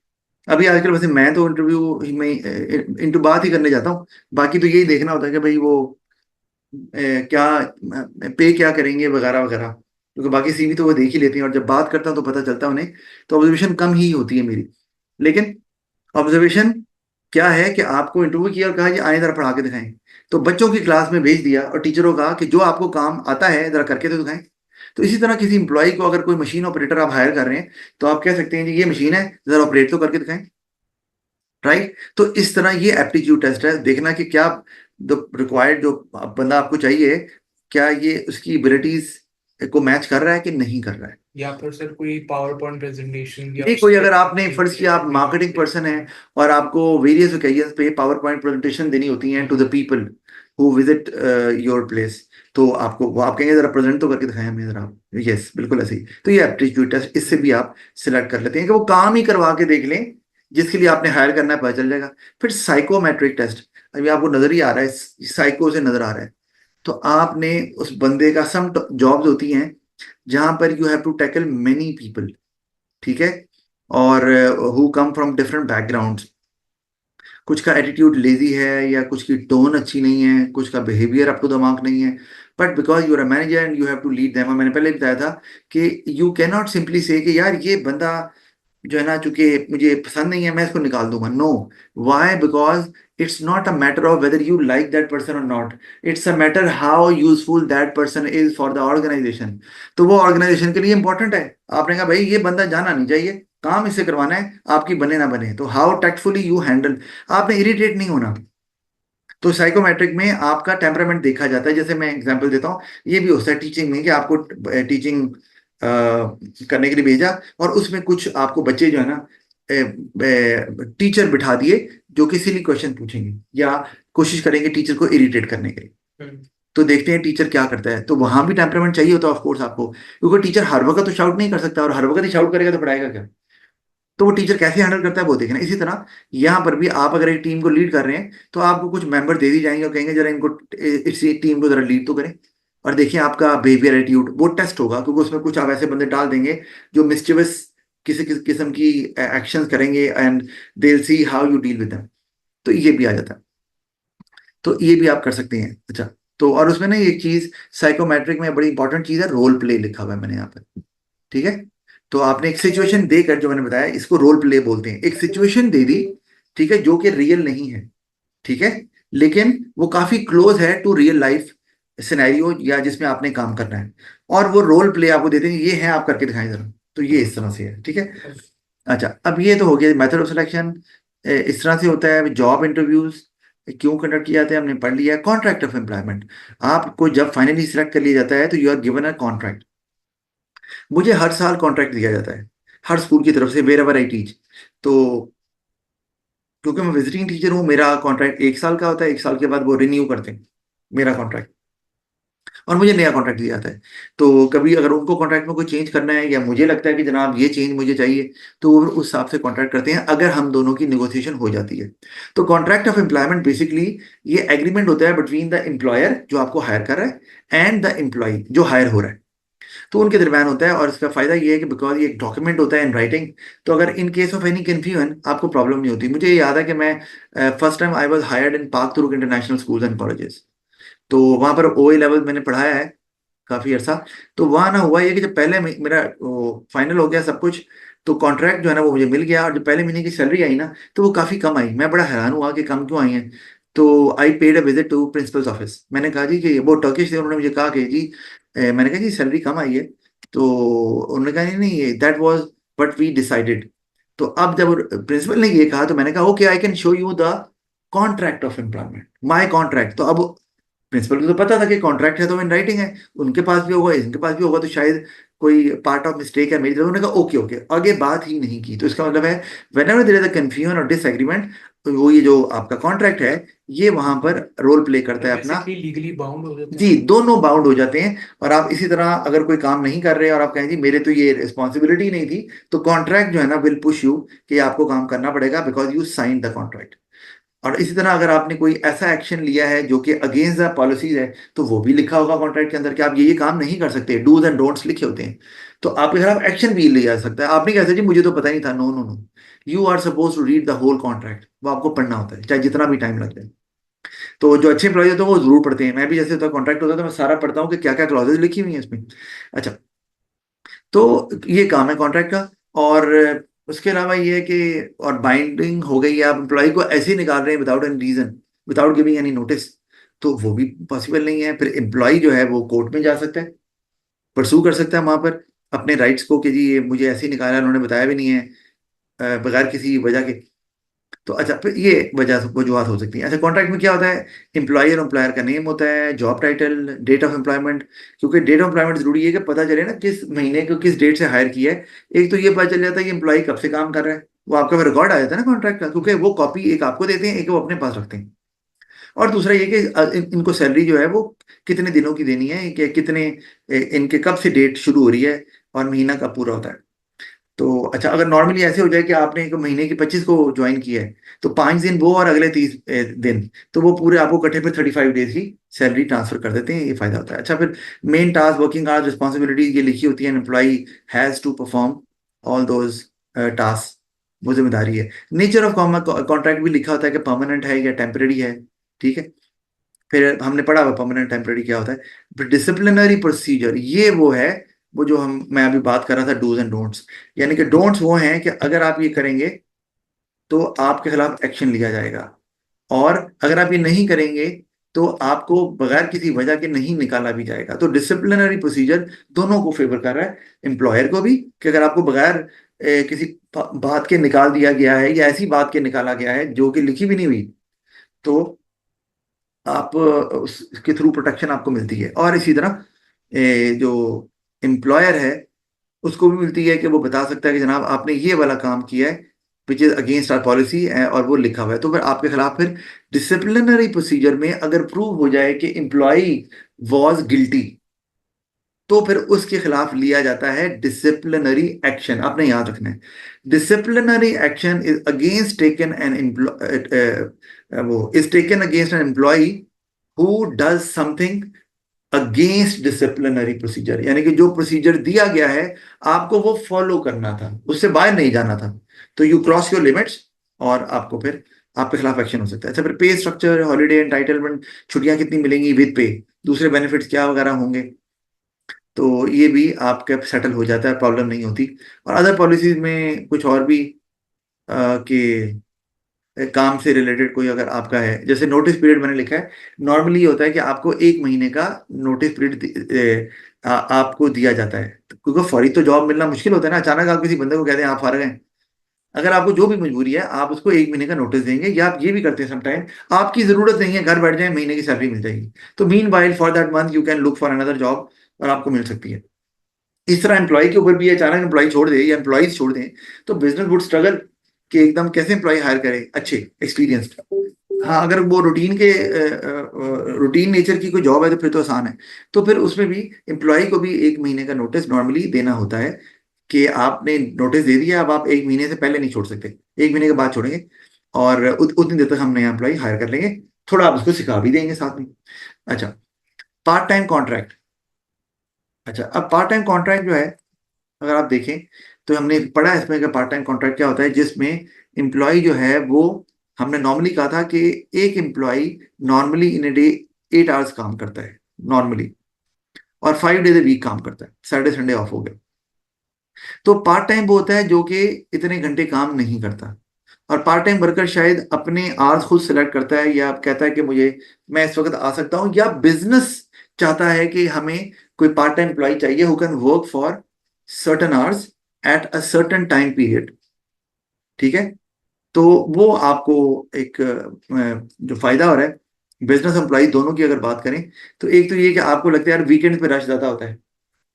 अभी आजकल वैसे मैं तो इंटरव्यू में इंटू बात ही करने जाता हूँ, बाकी तो यही देखना होता है कि भाई वो क्या पे क्या करेंगे वगैरह वगैरह, क्योंकि बाकी सीवी तो वो देख ही लेते हैं, और जब बात करता हूँ तो पता चलता है उन्हें। तो ऑब्जर्वेशन कम ही होती है मेरी। लेकिन ऑब्जर्वेशन क्या है कि आपको इंटरव्यू किया और कहा कि आए जरा पढ़ा के दिखाएं, तो बच्चों की क्लास में भेज दिया और टीचरों का कि जो आपको काम आता है जरा करके तो दिखाएं। तो इसी तरह किसी इंप्लॉय को अगर कोई मशीन ऑपरेटर आप हायर कर रहे हैं, तो आप कह सकते हैं जी ये मशीन है, जरा ऑपरेट तो करके दिखाएं, राइट? तो इस तरह ये एप्टीट्यूड टेस्ट है, देखना कि क्या द रिक्वायर्ड जो बंदा आपको चाहिए, क्या ये उसकी एबिलिटीज को मैच कर रहा है कि नहीं कर रहा है। या फिर सर कोई पावर पॉइंट प्रेजेंटेशन या नहीं, कोई अगर आपने फर्ज किया आप मार्केटिंग पर्सन हैं और आपको वेरियस ओकेजन्स पे पावर पॉइंट प्रेजेंटेशन देनी होती हैं to the people who visit your place, तो आपको वो आप कहेंगे जरा प्रेजेंट तो करके दिखाएं हमें जरा आप। यस, बिल्कुल ऐसे ही। तो ये एप्टीट्यूड टेस्ट, इससे भी आप सिलेक्ट कर लेते हैं कि वो काम ही करवा के देख लें जिसके लिए आपने हायर करना है, पता चल जाएगा। फिर साइकोमेट्रिक टेस्ट, अभी आपको नजर ही आ रहा है, साइको से नजर आ रहा है, तो आपने उस बंदे का सम जॉब्स होती हैं जहां पर you have to tackle many people, ठीक है, और who come from different backgrounds. कुछ का एटीट्यूड लेजी है, या कुछ की टोन अच्छी नहीं है, कुछ का behaviour up to the mark नहीं है, but because you are a manager and you have to lead them. मैंने पहले बताया था कि यू कैन नॉट सिंपली से कि यार ये बंदा जो है ना चूंकि मुझे पसंद नहीं है मैं इसको निकाल दूंगा। No, why? Because it's not a matter of whether you like that person और not, it's a matter how useful that person is for the organisation. तो वो ऑर्गेनाइजेशन के लिए इंपॉर्टेंट है। आपने कहा भाई ये बंदा जाना नहीं चाहिए, काम इससे करवाना है, आपकी बने ना बने, तो हाउ टैक्टफुली यू हैंडल। आपने इरिटेट नहीं होना। तो साइकोमेट्रिक में आपका टेम्परामेंट देखा जाता है। जैसे मैं एग्जांपल देता हूँ, ये भी होता है टीचिंग में कि आपको टीचिंग करने के लिए भेजा, और उसमें कुछ आपको बच्चे जो है ना टीचर बिठा दिए जो कि सिली क्वेश्चन पूछेंगे या कोशिश करेंगे टीचर को इरिटेट करने के लिए। तो देखते हैं टीचर क्या करता है। तो वहां भी टेम्परामेंट चाहिए होता है ऑफ कोर्स आपको, क्योंकि टीचर हर वक्त तो शाउट नहीं कर सकता, और हर वक्त ही शाउट करेगा तो पढ़ाएगा क्या। तो वो टीचर कैसे हैंडल करता है वो देखना। इसी तरह यहाँ पर भी आप अगर एक टीम को लीड कर रहे हैं तो आपको कुछ मेंबर दे दी जाएंगे और कहेंगे जरा इनको इस टीम को जरा लीड तो करें, और देखिए आपका बिहेवियर एटीट्यूड वो टेस्ट होगा, क्योंकि उसमें कुछ आप ऐसे बंदे डाल देंगे जो मिस्चिवस किसी किसी किस्म की एक्शंस करेंगे, and they will see how you deal with them. तो ये भी आ जाता है, तो ये भी आप कर सकते हैं। अच्छा, तो और उसमें ना एक चीज साइकोमेट्रिक में बड़ी इंपॉर्टेंट चीज है, रोल प्ले लिखा हुआ है मैंने यहाँ पर, ठीक है। तो आपने एक सिचुएशन देकर, जो मैंने बताया इसको रोल प्ले बोलते हैं, एक सिचुएशन दे दी, ठीक है, जो कि रियल नहीं है, ठीक है, लेकिन वो काफी क्लोज है टू रियल लाइफ सिनेरियो या जिसमें आपने काम करना है, और वो रोल प्ले आपको देते हैं, ये है आप करके दिखाएं जरा। तो ये इस तरह से है, ठीक है। अच्छा, अब ये तो हो गया मेथड ऑफ सिलेक्शन। इस तरह से होता है जॉब इंटरव्यूज क्यों कंडक्ट किया जाता है, हमने पढ़ लिया। कॉन्ट्रैक्ट ऑफ एम्प्लॉयमेंट, आपको जब फाइनली सिलेक्ट कर लिया जाता है तो you are given a contract. मुझे हर साल कॉन्ट्रैक्ट दिया जाता है हर स्कूल की तरफ से, वेर एवर आई टीच। तो क्योंकि मैं विजिटिंग टीचर हूँ, मेरा कॉन्ट्रैक्ट 1 साल का होता है, 1 साल के बाद वो रिन्यू करते हैं मेरा कॉन्ट्रैक्ट, और मुझे नया कॉन्ट्रैक्ट दिया जाता है। तो कभी अगर उनको कॉन्ट्रैक्ट में कोई चेंज करना है, या मुझे लगता है कि जनाब ये चेंज मुझे चाहिए, तो वो उस हिसाब से कॉन्ट्रैक्ट करते हैं, अगर हम दोनों की निगोशिएशन हो जाती है। तो कॉन्ट्रैक्ट ऑफ एम्प्लॉयमेंट बेसिकली ये एग्रीमेंट होता है बिटवीन द एम्प्लॉयर जो आपको हायर कर रहा है एंड द एम्प्लॉय जो हायर हो रहा है, तो उनके दरमियान होता है। और इसका फायदा ये है कि बिकॉज ये एक डॉक्यूमेंट होता है इन राइटिंग, तो अगर in case of any confusion आपको प्रॉब्लम नहीं होती। मुझे याद है कि मैं first time I was hired in Pak Turk international schools and colleges, तो वहां पर ओए लेवल मैंने पढ़ाया है काफी अर्सा। तो वहां ना हुआ ये कि जब पहले मेरा फाइनल हो गया सब कुछ, तो कॉन्ट्रैक्ट जो है ना वो मुझे मिल गया, और जो पहले महीने की सैलरी आई ना तो वो काफी कम आई। मैं बड़ा हैरान हुआ कि कम क्यों आई है। तो I paid a visit to principles office, मैंने कहा जी कि वो टर्किश थे, उन्होंने मुझे कहा कि जी मैंने कहा जी सैलरी कम आई है। तो उन्होंने कहा नहीं नहीं that was what we decided. तो अब जब प्रिंसिपल ने ये कहा तो मैंने कहा okay I can show you the contract of employment, my contract. तो अब प्रिंसिपल को तो पता था कि कॉन्ट्रैक्ट है तो इन राइटिंग है, उनके पास भी होगा इनके पास भी होगा, तो शायद कोई पार्ट ऑफ मिस्टेक है मेरी तरफ। उन्होंने कहा ओके ओके, आगे बात ही नहीं की। तो इसका मतलब है whenever there is a confusion और डिसएग्रीमेंट, तो वो ये जो आपका कॉन्ट्रैक्ट है ये वहां पर रोल प्ले करता है अपना। बेसिकली लीगली बाउंड हो जाते जी, हैं। दोनों बाउंड हो जाते हैं। और आप इसी तरह अगर कोई काम नहीं कर रहे और आप कहें जी मेरे तो ये रिस्पॉन्सिबिलिटी नहीं थी, तो कॉन्ट्रैक्ट जो है ना विल पुश यू कि आपको काम करना पड़ेगा because you sign the contract. और इसी तरह अगर आपने कोई ऐसा एक्शन लिया है जो कि अगेंस्ट द पॉलिसीज है, तो वो भी लिखा होगा कॉन्ट्रैक्ट के अंदर कि आप ये काम नहीं कर सकते, डूज एंड डोंट्स लिखे होते हैं। तो आपके खिलाफ एक्शन भी लिया जा सकता है। आप नहीं कह सकते जी मुझे तो पता ही नहीं था, no no no, you are suppose to read the whole contract, वो आपको पढ़ना होता है चाहे जितना भी टाइम लग जाए। तो जो अच्छे एम्प्लॉय होते हैं वो जरूर पढ़ते हैं, मैं भी जैसे होता कॉन्ट्रैक्ट होता है तो मैं सारा पढ़ता हूँ कि क्या क्या क्लॉजेज लिखी हुई है इसमें। अच्छा, तो ये काम है कॉन्ट्रैक्ट का। और उसके अलावा ये है कि और बाइंडिंग हो गई है, आप एम्प्लॉय को ऐसे ही निकाल रहे हैं without any reason, without giving any notice, तो वो भी पॉसिबल नहीं है। फिर एम्प्लॉय जो है वो कोर्ट में जा सकता है, परसू कर सकता है वहां पर अपने राइट्स को कि जी ये मुझे ऐसे ही निकाला, उन्होंने बताया भी नहीं है बगैर किसी वजह के। तो अच्छा, फिर ये वजह वजूहत हो सकती है। अच्छा, कॉन्ट्रैक्ट में क्या होता है, एम्प्लॉयर और एम्प्लॉयर का नेम होता है, job title, date of employment, क्योंकि डेट ऑफ एम्प्लॉयमेंट जरूरी है कि पता चले ना किस महीने को किस डेट से हायर किया है। एक तो ये पता चल जाता है कि एम्प्लॉय कब से काम कर रहा है, वो आपका फिर रिकॉर्ड आ जाता है ना कॉन्ट्रैक्ट का, क्योंकि वो कॉपी एक आपको देते हैं एक वो अपने पास रखते हैं। और दूसरा ये कि इनको सैलरी जो है वो कितने दिनों की देनी है, कि कितने इनके कब से डेट शुरू हो रही है और महीना कब पूरा होता है। तो अच्छा, अगर नॉर्मली ऐसे हो जाए कि आपने एक महीने की 25 को ज्वाइन किया है, तो 5 दिन वो और अगले 30 दिन, तो वो पूरे आपको इकट्ठे फिर 35 डेज की सैलरी ट्रांसफर कर देते हैं, ये फायदा होता है। अच्छा, फिर main task, working hours, responsibilities ये लिखी होती है, employee has to perform all those task, वो जिम्मेदारी है। नेचर ऑफ कॉन्ट्रैक्ट भी लिखा होता है कि परमानेंट है या टेम्पररी है, ठीक है। फिर हमने पढ़ा हुआ परमानेंट टेम्पररी क्या होता है। फिर डिसिप्लिनरी प्रोसीजर, ये वो है वो जो मैं अभी बात कर रहा था, डूज एंड डोंट्स। यानी कि डोंट्स वो हैं कि अगर आप ये करेंगे तो आपके खिलाफ एक्शन लिया जाएगा, और अगर आप ये नहीं करेंगे तो आपको बगैर किसी वजह के नहीं निकाला भी जाएगा। तो डिसिप्लिनरी प्रोसीजर दोनों को फेवर कर रहा है, एम्प्लॉयर को भी कि अगर आपको बगैर किसी बात के निकाल दिया गया है, या ऐसी बात के निकाला गया है जो कि लिखी भी नहीं हुई, तो आप उसके थ्रू प्रोटेक्शन आपको मिलती है। और इसी तरह जो एम्प्लॉयर है उसको भी मिलती है कि वो बता सकता है कि जनाब आपने ये वाला काम किया है which is against our policy, और वो लिखा हुआ है। तो फिर आपके खिलाफ फिर डिसिप्लिनरी प्रोसीजर में अगर प्रूव हो जाए कि एम्प्लॉई वॉज गिल्टी, तो फिर उसके खिलाफ लिया जाता है डिसिप्लिनरी एक्शन। आपने याद रखना है, disciplinary action is against taken an वो is taken against an employee who does something against disciplinary procedure, यानी कि जो प्रोसीजर दिया गया है आपको वो फॉलो करना था, उससे बाहर नहीं जाना था, तो यू क्रॉस योर लिमिट्स और आपको फिर आपके खिलाफ एक्शन हो सकता है। अच्छा, फिर पे स्ट्रक्चर, हॉलीडे एंटाइटलमेंट, छुट्टियां कितनी मिलेंगी विद पे, दूसरे बेनिफिट्स क्या वगैरह होंगे, तो ये भी आपके सेटल हो जाता है, प्रॉब्लम नहीं होती। और अदर पॉलिसीज में कुछ और भी कि काम से रिलेटेड कोई अगर आपका है, जैसे नोटिस पीरियड मैंने लिखा है, नॉर्मली ये होता है कि आपको 1 महीने का नोटिस पीरियड आपको दिया जाता है, क्योंकि फौरी तो जॉब मिलना मुश्किल होता है ना, अचानक आप किसी बंदे को कहते हैं आप फारग हैं, अगर आपको जो भी मजबूरी है आप उसको 1 महीने का नोटिस देंगे, या आप ये भी करते हैं समटाइम, आपकी जरूरत नहीं है, घर बैठ जाए, महीने की सैलरी मिल जाएगी, तो mean while for that month you can look for another job और आपको मिल सकती है। इस तरह एम्प्लॉय के ऊपर भी अचानक एम्प्लॉय छोड़ दे या एम्प्लॉयज छोड़ दें तो बिजनेस वुड स्ट्रगल कि एकदम कैसे एम्प्लॉय हायर करे अच्छे एक्सपीरियंस्ड। हाँ, अगर वो रूटीन नेचर की कोई जॉब है तो फिर तो आसान है, तो फिर उसमें भी एम्प्लॉय को भी 1 महीने का नोटिस नॉर्मली देना होता है कि आपने नोटिस दे दिया, अब आप 1 महीने से पहले नहीं छोड़ सकते, 1 महीने के बाद छोड़ेंगे, और उतनी देर तक हम नया एम्प्लॉय हायर कर लेंगे, थोड़ा आप उसको सिखा भी देंगे साथ में। अच्छा, पार्ट टाइम कॉन्ट्रैक्ट। अच्छा, अब पार्ट टाइम कॉन्ट्रैक्ट जो है अगर आप देखें तो हमने पढ़ा है इसमें कि पार्ट टाइम कॉन्ट्रैक्ट क्या होता है, जिसमें एम्प्लॉय जो है वो, हमने नॉर्मली कहा था कि एक employee normally in a day 8 hours काम करता है नॉर्मली, और 5 डेज ए वीक काम करता है, सैटरडे संडे ऑफ हो गया। तो पार्ट टाइम वो होता है जो कि इतने घंटे काम नहीं करता, और पार्ट टाइम वर्कर शायद अपने आवर्स खुद सेलेक्ट करता है, या कहता है कि मुझे, मैं इस वक्त आ सकता हूँ, या बिजनेस चाहता है कि हमें कोई पार्ट टाइम एम्प्लॉय चाहिए who can work for certain hours at a certain time period. ठीक है, तो वो आपको एक जो फायदा हो रहा है बिजनेस एम्प्लॉय दोनों की अगर बात करें, तो एक तो ये कि आपको लगता है यार वीकेंड पे रश ज्यादा होता है,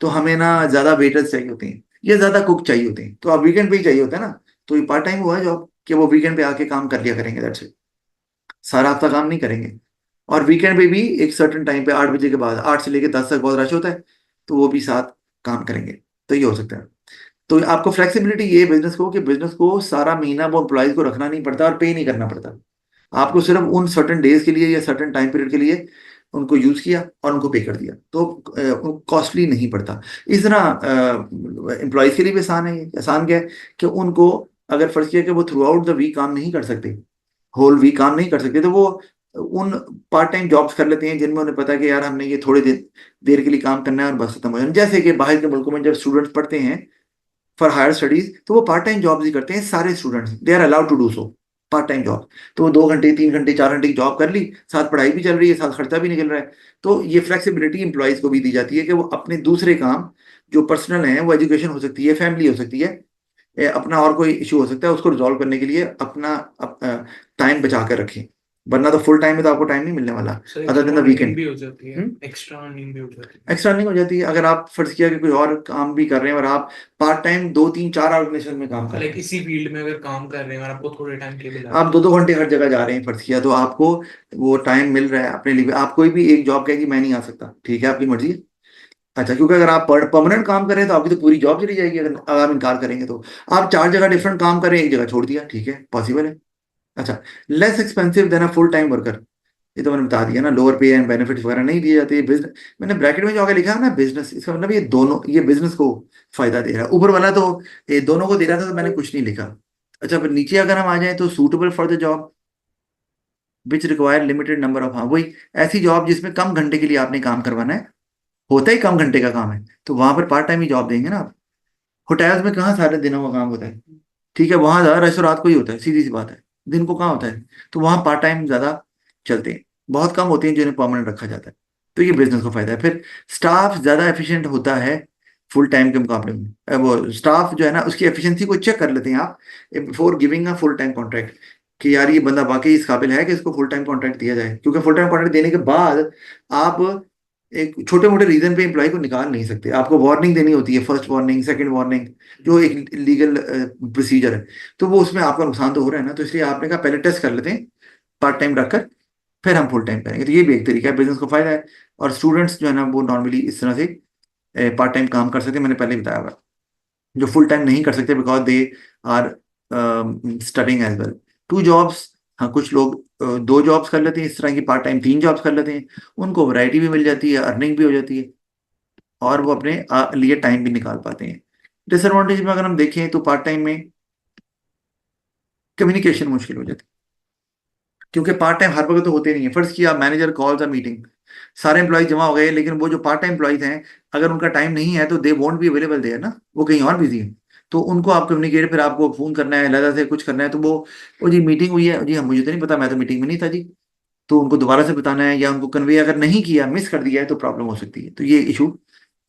तो हमें ना ज्यादा वेटर्स चाहिए होते हैं या ज्यादा कुक चाहिए होते हैं, तो आप वीकेंड पे ही चाहिए होता है ना, तो ये पार्ट टाइम हुआ है जॉब कि वो वीकेंड पे आके काम कर लिया करेंगे, दैट्स इट, सारा हफ्ता काम नहीं करेंगे। और वीकेंड पे भी एक सर्टन टाइम पे 8 बजे के बाद, 8 से लेकर 10 तक बहुत रश होता है, तो वो भी साथ काम करेंगे, तो ये हो सकता है। तो आपको फ्लेक्सिबिलिटी ये बिजनेस को कि बिजनेस को सारा महीना वो एम्प्लॉयज को रखना नहीं पड़ता और पे नहीं करना पड़ता, आपको सिर्फ उन सर्टन डेज के लिए या सर्टन टाइम पीरियड के लिए उनको यूज किया और उनको पे कर दिया, तो कॉस्टली नहीं पड़ता। इस तरह एम्प्लॉयज के लिए भी आसान है, आसान क्या है कि उनको अगर फर्ज किया कि वो थ्रू आउट द वीक काम नहीं कर सकते, होल वीक काम नहीं कर सकते, तो वो उन पार्ट टाइम जॉब्स कर लेते हैं जिनमें उन्हें पता है कि यार हमने ये थोड़े देर के लिए काम करना है और बस खत्म हो जाए। जैसे कि बाहर के मुल्कों में जब स्टूडेंट्स पढ़ते हैं फॉर हायर स्टडीज, तो वो पार्ट टाइम जॉब्स ही करते हैं, सारे students they are allowed to do so, part time job, तो वो 2 घंटे 3 घंटे 4 घंटे की जॉब कर ली, साथ पढ़ाई भी चल रही है, साथ खर्चा भी निकल रहा है। तो ये फ्लेक्सिबिलिटी एम्प्लॉयज को भी दी जाती है कि वो अपने दूसरे काम जो पर्सनल है, वो एजुकेशन हो सकती है, फैमिली हो सकती है, अपना और कोई इशू हो सकता है, उसको रिजॉल्व करने के लिए अपना टाइम बचा कर रखें, वरना तो फुल टाइम में तो आपको टाइम नहीं मिलने वाला sir other than extra the earning weekend. भी हो जाती है, एक्स्ट्रा अर्निंग भी हो जाती है। एक्स्ट्रा अर्निंग हो जाती है अगर आप फर्ज किया कि कोई और काम भी कर रहे हैं और आप पार्ट टाइम 2 3 4 ऑर्गेनाइजेशन में काम कर रहे लाइक हैं, इसी फील्ड में अगर काम कर रहे हैं और आपको थोड़े टाइम के लिए बुला आप 2 2 घंटे हर जगह जा रहे हैं फर्ज किया, तो आपको वो टाइम मिल रहा है अपने लिए, आप कोई भी एक जॉब कहेगी मैं नहीं आ सकता, ठीक है आपकी मर्जी है। अच्छा, क्योंकि अगर आप परमानेंट काम कर रहे हैं तो आपकी तो पूरी जॉब चली जाएगी, अगर आप इनकार करेंगे तो। आप 4 जगह डिफरेंट काम कर रहे हैं, एक जगह छोड़ दिया, ठीक है, पॉसिबल है। अच्छा, less expensive than a full time worker, ये तो मैंने बता दिया ना, लोअर पे एंड बेनिफिट्स वगैरह नहीं दिए जाते। बिजनेस, मैंने ब्रैकेट में जो आगे लिखा है ना बिजनेस, इसका मतलब ये दोनों, ये बिजनेस को फायदा दे रहा है, ऊपर वाला तो ये दोनों को दे रहा था, तो मैंने कुछ नहीं लिखा। अच्छा, फिर नीचे अगर हम आ जाए तो suitable for the job which require limited number of, हाँ वही, ऐसी जॉब जिसमें कम घंटे के लिए आपने काम करवाना है, होता ही कम घंटे का काम है, तो वहां पर पार्ट टाइम ही जॉब देंगे ना आप। होटल्स में कहाँ सारे दिनों का काम होता है, ठीक है, वहां ज्यादा रश रात को ही होता है, सीधी सी बात है, दिन को कहाँ होता है, तो वहां पार्ट टाइम ज्यादा चलते हैं, बहुत कम होते हैं जिन्हें परमानेंट रखा जाता है, तो ये बिजनेस को फायदा है। फिर स्टाफ ज्यादा एफिशिएंट होता है फुल टाइम के मुकाबले में, वो स्टाफ जो है ना उसकी एफिशिएंसी को चेक कर लेते हैं आप before giving a full time contract, कि यार ये बंदा वाकई इस काबिल है कि इसको फुल टाइम कॉन्ट्रैक्ट दिया जाए, क्योंकि फुल टाइम कॉन्ट्रैक्ट देने के बाद आप एक छोटे मोटे रीजन पे एम्प्लॉय को निकाल नहीं सकते, आपको वार्निंग देनी होती है, फर्स्ट वार्निंग, सेकंड वार्निंग, जो एक लीगल प्रोसीजर है, तो वो उसमें आपका नुकसान तो हो रहा है ना, तो इसलिए आपने कहा पहले टेस्ट कर लेते हैं पार्ट टाइम रखकर, फिर हम फुल टाइम करेंगे। तो ये भी एक तरीका है, बिजनेस को फायदा है। और स्टूडेंट्स जो है ना वो नॉर्मली इस तरह से पार्ट टाइम काम कर सकते हैं, मैंने पहले बताया हुआ। जो फुल टाइम नहीं कर सकते because they are studying as well. Two jobs, हाँ कुछ लोग दो जॉब्स कर लेते हैं इस तरह की, पार्ट टाइम 3 जॉब्स कर लेते हैं, उनको वैरायटी भी मिल जाती है, अर्निंग भी हो जाती है, और वो अपने लिए टाइम भी निकाल पाते हैं। डिसएडवांटेज में अगर हम देखें तो पार्ट टाइम में कम्युनिकेशन मुश्किल हो जाती है, क्योंकि पार्ट टाइम हर वक्त तो होते नहीं है। फर्ज किया मैनेजर कॉल्स अ मीटिंग, सारे एम्प्लॉय जमा हो गए, लेकिन वो जो पार्ट टाइम एम्प्लॉयज हैं अगर उनका टाइम नहीं है तो they won't be available there ना, वो कहीं और बिजी है। तो उनको आप कम्युनिकेट, फिर आपको फोन करना है, लगा से कुछ करना है, तो वो जी मीटिंग हुई है जी, हम मुझे तो नहीं पता, मैं तो मीटिंग में नहीं था जी। तो उनको दोबारा से बताना है, या उनको कन्वे अगर नहीं किया, मिस कर दिया है, तो प्रॉब्लम हो सकती है। तो ये इशू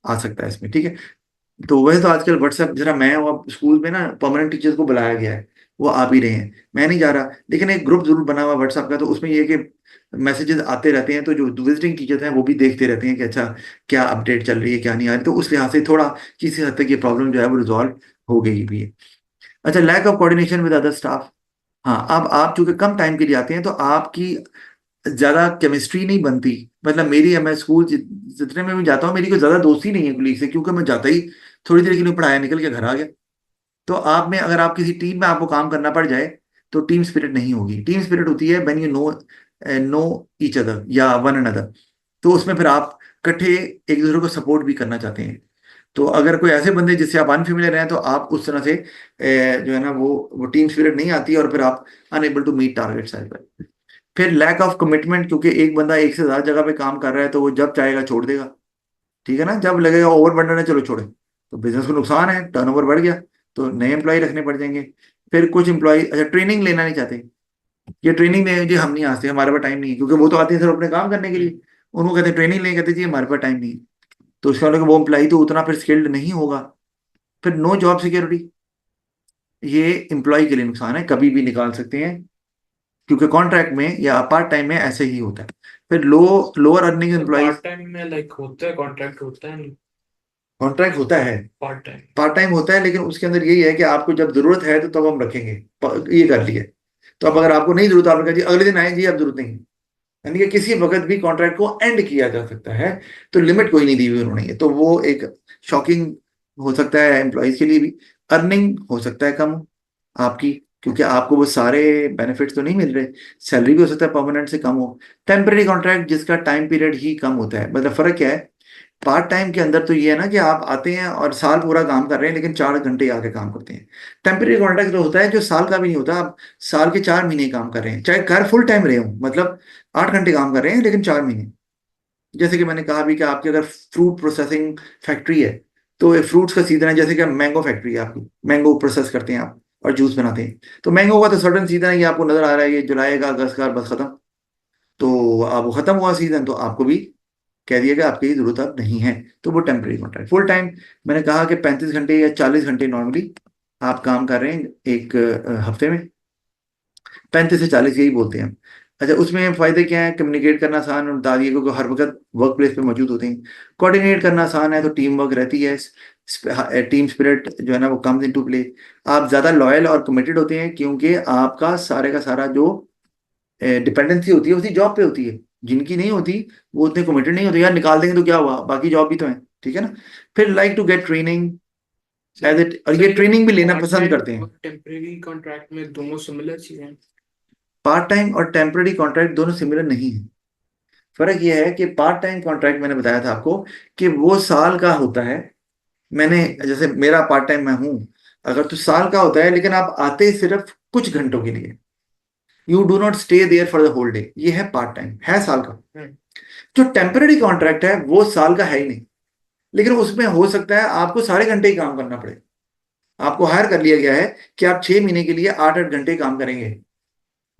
आ सकता है इसमें, ठीक है। तो वैसे तो आजकल व्हाट्सएप, जरा मैं और स्कूल में ना परमानेंट टीचर्स को बुलाया गया है, वो आ भी रहे हैं, मैं नहीं जा रहा, लेकिन एक ग्रुप जरूर बना हुआ व्हाट्सएप का। तो उसमें ये है कि मैसेजेस आते रहते हैं, तो जो विजिटिंग टीचर्स हैं वो भी देखते रहते हैं कि अच्छा क्या अपडेट चल रही है, क्या नहीं आ रही। तो उस लिहाज से थोड़ा किसी हद तक ये प्रॉब्लम जो है वो रिजॉल्व हो गई भी है। अच्छा, lack of coordination with other staff. हाँ, अब आप चूंकि कम टाइम के लिए आते हैं तो आपकी ज्यादा केमिस्ट्री नहीं बनती। मतलब मेरी, मैं स्कूल जितने में भी जाता हूँ, मेरी कोई ज्यादा दोस्ती नहीं है कुलीग से, क्योंकि मैं जाता ही थोड़ी देर के लिए पढ़ाया, निकल के घर आ गया। तो आप में अगर आप किसी टीम में आपको काम करना पड़ जाए तो टीम स्पिरिट नहीं होगी। टीम स्पिरिट होती है when you know each other या वन अनदर। तो उसमें फिर आप इकट्ठे एक दूसरे को सपोर्ट भी करना चाहते हैं। तो अगर कोई ऐसे बंदे जिससे आप अनफेमिलियर हैं तो आप उस तरह से जो है ना वो टीम स्पिरिट नहीं आती, और फिर आप unable to meet targets as well. फिर लैक ऑफ कमिटमेंट, क्योंकि एक बंदा एक से ज्यादा जगह पे काम कर रहा है तो वो जब चाहेगा छोड़ देगा, ठीक है ना। जब लगेगा ओवरबर्डन है, चलो छोड़े, तो बिजनेस को नुकसान है, टर्नओवर बढ़ गया, तो नए एम्प्लॉय रखने पड़ जाएंगे। फिर कुछ एम्प्लॉय अच्छा ट्रेनिंग लेना नहीं चाहते, ये ट्रेनिंग में जी हम नहीं आते, हमारे पास टाइम नहीं है, क्योंकि वो तो आते हैं सिर्फ अपने काम करने के लिए। उनको कहते हैं ट्रेनिंग लें, कहते जी हमारे पास टाइम नहीं है। तो उसका मतलब वो एम्प्लॉय तो उतना फिर स्किल्ड नहीं होगा। फिर नो जॉब सिक्योरिटी, ये एम्प्लॉय के लिए नुकसान है, कभी भी निकाल सकते हैं, क्योंकि कॉन्ट्रैक्ट में या पार्ट टाइम में ऐसे ही होता है। फिर lower earning employees, part time में लाइक होता है, कॉन्ट्रैक्ट होता है नहीं? कॉन्ट्रैक्ट होता है, पार्ट टाइम। पार्ट टाइम होता है, लेकिन उसके अंदर यही है कि आपको जब जरूरत है तो तब हम रखेंगे, ये कर लिए। तो अब अगर आपको नहीं जरूरत, आपने कहा जी अगले दिन आए जी, अब जरूरत नहीं है, यानी कि किसी वक्त भी कॉन्ट्रैक्ट को एंड किया जा सकता है। तो लिमिट कोई नहीं दी हुई उन्होंने, तो वो एक शॉकिंग हो सकता है एम्प्लॉयज के लिए भी। अर्निंग हो सकता है कम आपकी, क्योंकि आपको वो सारे बेनिफिट्स तो नहीं मिल रहे। सैलरी भी हो सकता है परमानेंट से कम हो। टेम्परेरी कॉन्ट्रैक्ट जिसका टाइम पीरियड ही कम होता है, मतलब फर्क क्या है, पार्ट टाइम के अंदर तो ये है ना कि आप आते हैं और साल पूरा काम कर रहे हैं, लेकिन 4 घंटे आके काम करते हैं। टेम्परेरी कॉन्ट्रैक्ट जो होता है जो साल का भी नहीं होता, आप साल के 4 महीने काम कर रहे हैं, चाहे कर फुल टाइम रहे हो, मतलब 8 घंटे काम कर रहे हैं लेकिन 4 महीने। जैसे कि मैंने कहा भी कि आपकी अगर फ्रूट प्रोसेसिंग फैक्ट्री है, तो फ्रूट्स का सीजन है, जैसे कि मैंगो फैक्ट्री है आपकी, मैंगो प्रोसेस करते हैं आप और जूस बनाते हैं, तो मैंगो का तो सर्टन सीजन है, ये आपको नजर आ रहा है, ये जुलाई का, अगस्त का, बस खत्म। तो अब वो खत्म हुआ सीजन, तो आपको भी कह दिया कि आपकी जरूरत अब नहीं है। तो वो टेम्परेरी कॉन्ट्रैक्ट। फुल टाइम, मैंने कहा कि 35 घंटे या 40 घंटे नॉर्मली आप काम कर रहे हैं एक हफ्ते में, 35 से 40 यही बोलते हैं हम। अच्छा, उसमें फायदे क्या है, कम्युनिकेट करना आसान और बता दिए, क्योंकि हर वक्त वर्क प्लेस पे मौजूद होते हैं। कोऑर्डिनेट करना आसान है, तो टीम वर्क रहती है, टीम स्पिरिट जो है ना वो कम्स इनटू प्ले। आप ज्यादा लॉयल और कमिटेड होते हैं, क्योंकि आपका सारे का सारा जो डिपेंडेंसी होती है उसी जॉब पे होती है। जिनकी नहीं होती वो उतने कमिटेड नहीं होते, यार निकाल देंगे तो क्या हुआ, बाकी जॉब भी तो है, ठीक है ना। फिर like to get training as it, और सर ये ये ट्रेनिंग भी लेना पार्ट पसंद टाइम करते हैं। और टेम्परेरी कॉन्ट्रैक्ट में दोनों सिमिलर चीजें हैं? पार्ट टाइम और टेम्पररी कॉन्ट्रैक्ट दोनों सिमिलर नहीं है। फर्क यह है कि पार्ट टाइम कॉन्ट्रैक्ट मैंने बताया था आपको कि वो साल का होता है। मैंने, जैसे मेरा पार्ट टाइम मैं हूं, अगर तो साल का होता है, लेकिन आप आते सिर्फ कुछ घंटों के लिए, you do not stay there for the whole day, ये है पार्ट टाइम, है साल का। जो टेम्पररी कॉन्ट्रैक्ट है वो साल का है ही नहीं, लेकिन उसमें हो सकता है आपको सारे घंटे ही काम करना पड़े। आपको हायर कर लिया गया है कि आप 6 महीने के लिए 8-8 घंटे काम करेंगे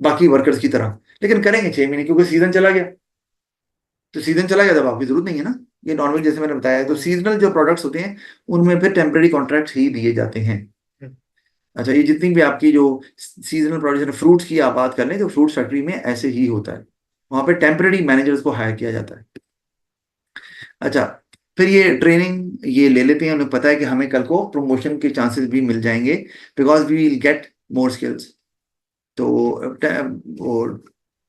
बाकी वर्कर्स की तरह, लेकिन करेंगे 6 महीने, क्योंकि सीजन चला गया। तो सीजन चला गया तब आपकी जरूरत नहीं है ना। ये नॉर्मल जैसे मैंने बताया, तो सीजनल जो प्रोडक्ट्स होते हैं उनमें फिर टेम्पररी कॉन्ट्रैक्ट्स ही दिए जाते हैं। अच्छा, ये जितनी भी आपकी जो सीजनल प्रोडक्ट्स, फ्रूट्स की आप बात कर लें, तो फ्रूट फैक्ट्री में ऐसे ही होता है, वहां पे टेम्पररी मैनेजर्स को हायर किया जाता है। अच्छा, फिर ये ट्रेनिंग ये ले लेते हैं, उन्हें पता है कि हमें कल को प्रमोशन के चांसेस भी मिल जाएंगे, because we will get more skills. तो वो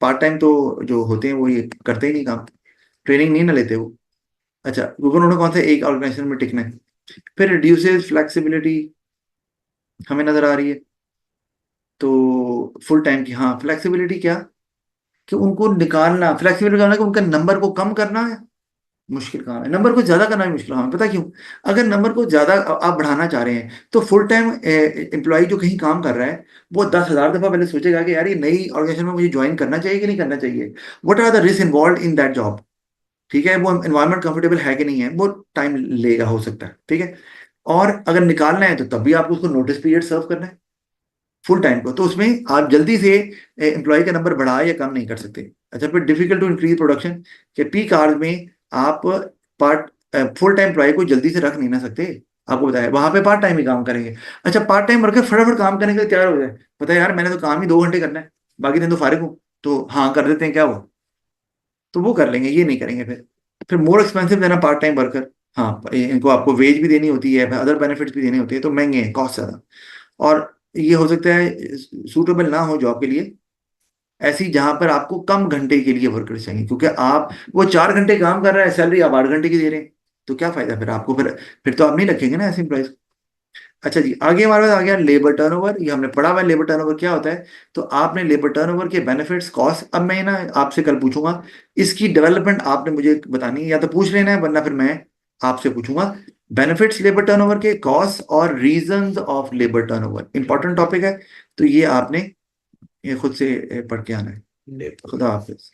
पार्ट टाइम तो जो होते हैं वो ये करते ही नहीं काम, ट्रेनिंग नहीं ना लेते वो। अच्छा, क्योंकि उन्होंने कौन सा एक ऑर्गेनाइजेशन में टिकना है। फिर रिड्यूसेस फ्लेक्सिबिलिटी हमें नजर आ रही है। तो फुल टाइम की, हाँ फ्लेक्सिबिलिटी क्या, कि उनको निकालना, फ्लेक्सिबिलिटी करना कि उनका नंबर को कम करना है मुश्किल काम है, नंबर को ज्यादा करना भी मुश्किल काम है। पता क्यों? अगर नंबर को ज्यादा आप बढ़ाना चाह रहे हैं तो फुल टाइम एम्प्लॉय जो कहीं काम कर रहा है वो 10,000 दफा पहले सोचेगा कि यार ये नई ऑर्गेनाइजेशन में मुझे ज्वाइन करना चाहिए कि नहीं करना चाहिए, what are the risk involve in that job. ठीक है, वो एनवायरमेंट कंफर्टेबल है कि नहीं है, वो टाइम लेगा हो सकता है। ठीक है, और अगर निकालना है तो तब भी आपको उसको नोटिस पीरियड सर्व करना है फुल टाइम को, तो उसमें आप जल्दी से एम्प्लॉय का नंबर बढ़ा या कम नहीं कर सकते। अच्छा, फिर डिफिकल्ट टू इंक्रीज प्रोडक्शन, कि पीक आवर्स में आप पार्ट फुल टाइम एम्प्लॉय को जल्दी से रख नहीं ना सकते। आपको बताया वहां पे पार्ट टाइम ही काम करेंगे। अच्छा, पार्ट टाइम वर्कर फटाफट काम करने के लिए तैयार हो जाए, पता है यार मैंने तो काम ही 2 घंटे करना है, बाकी दिन तो फारिग हूँ, तो हाँ कर देते हैं क्या वो, तो वो कर लेंगे, ये नहीं करेंगे। फिर मोर एक्सपेंसिव देना पार्ट टाइम वर्कर, हाँ इनको आपको वेज भी देनी होती है, अदर बेनिफिट्स भी देने होते हैं, तो महंगे हैं, कॉस्ट ज्यादा। और ये हो सकता है सूटेबल ना हो जॉब के लिए ऐसी जहां पर आपको कम घंटे के लिए वर्कर चाहिए, क्योंकि आप वो 4 घंटे काम कर रहा है, सैलरी आप 8 घंटे की दे रहे हैं, तो क्या फायदा फिर आपको, फिर तो आप नहीं रखेंगे ना ऐसे एम्प्लॉइज। अच्छा जी, आगे हमारे पास आ गया लेबर टर्नओवर, ये हमने पढ़ा हुआ है लेबर टर्नओवर क्या होता है। तो आपने लेबर टर्नओवर के बेनिफिट्स कॉस्ट, अब मैं ना आपसे कल पूछूंगा इसकी डेवलपमेंट आपने मुझे बतानी है, या तो पूछ लेना है वरना फिर मैं आपसे पूछूंगा। बेनिफिट्स लेबर टर्नओवर के, कॉस्ट और reasons of labour turnover, important topic है, तो ये आपने ये खुद से पढ़ के आना है। लेबर खुदा हाफिज।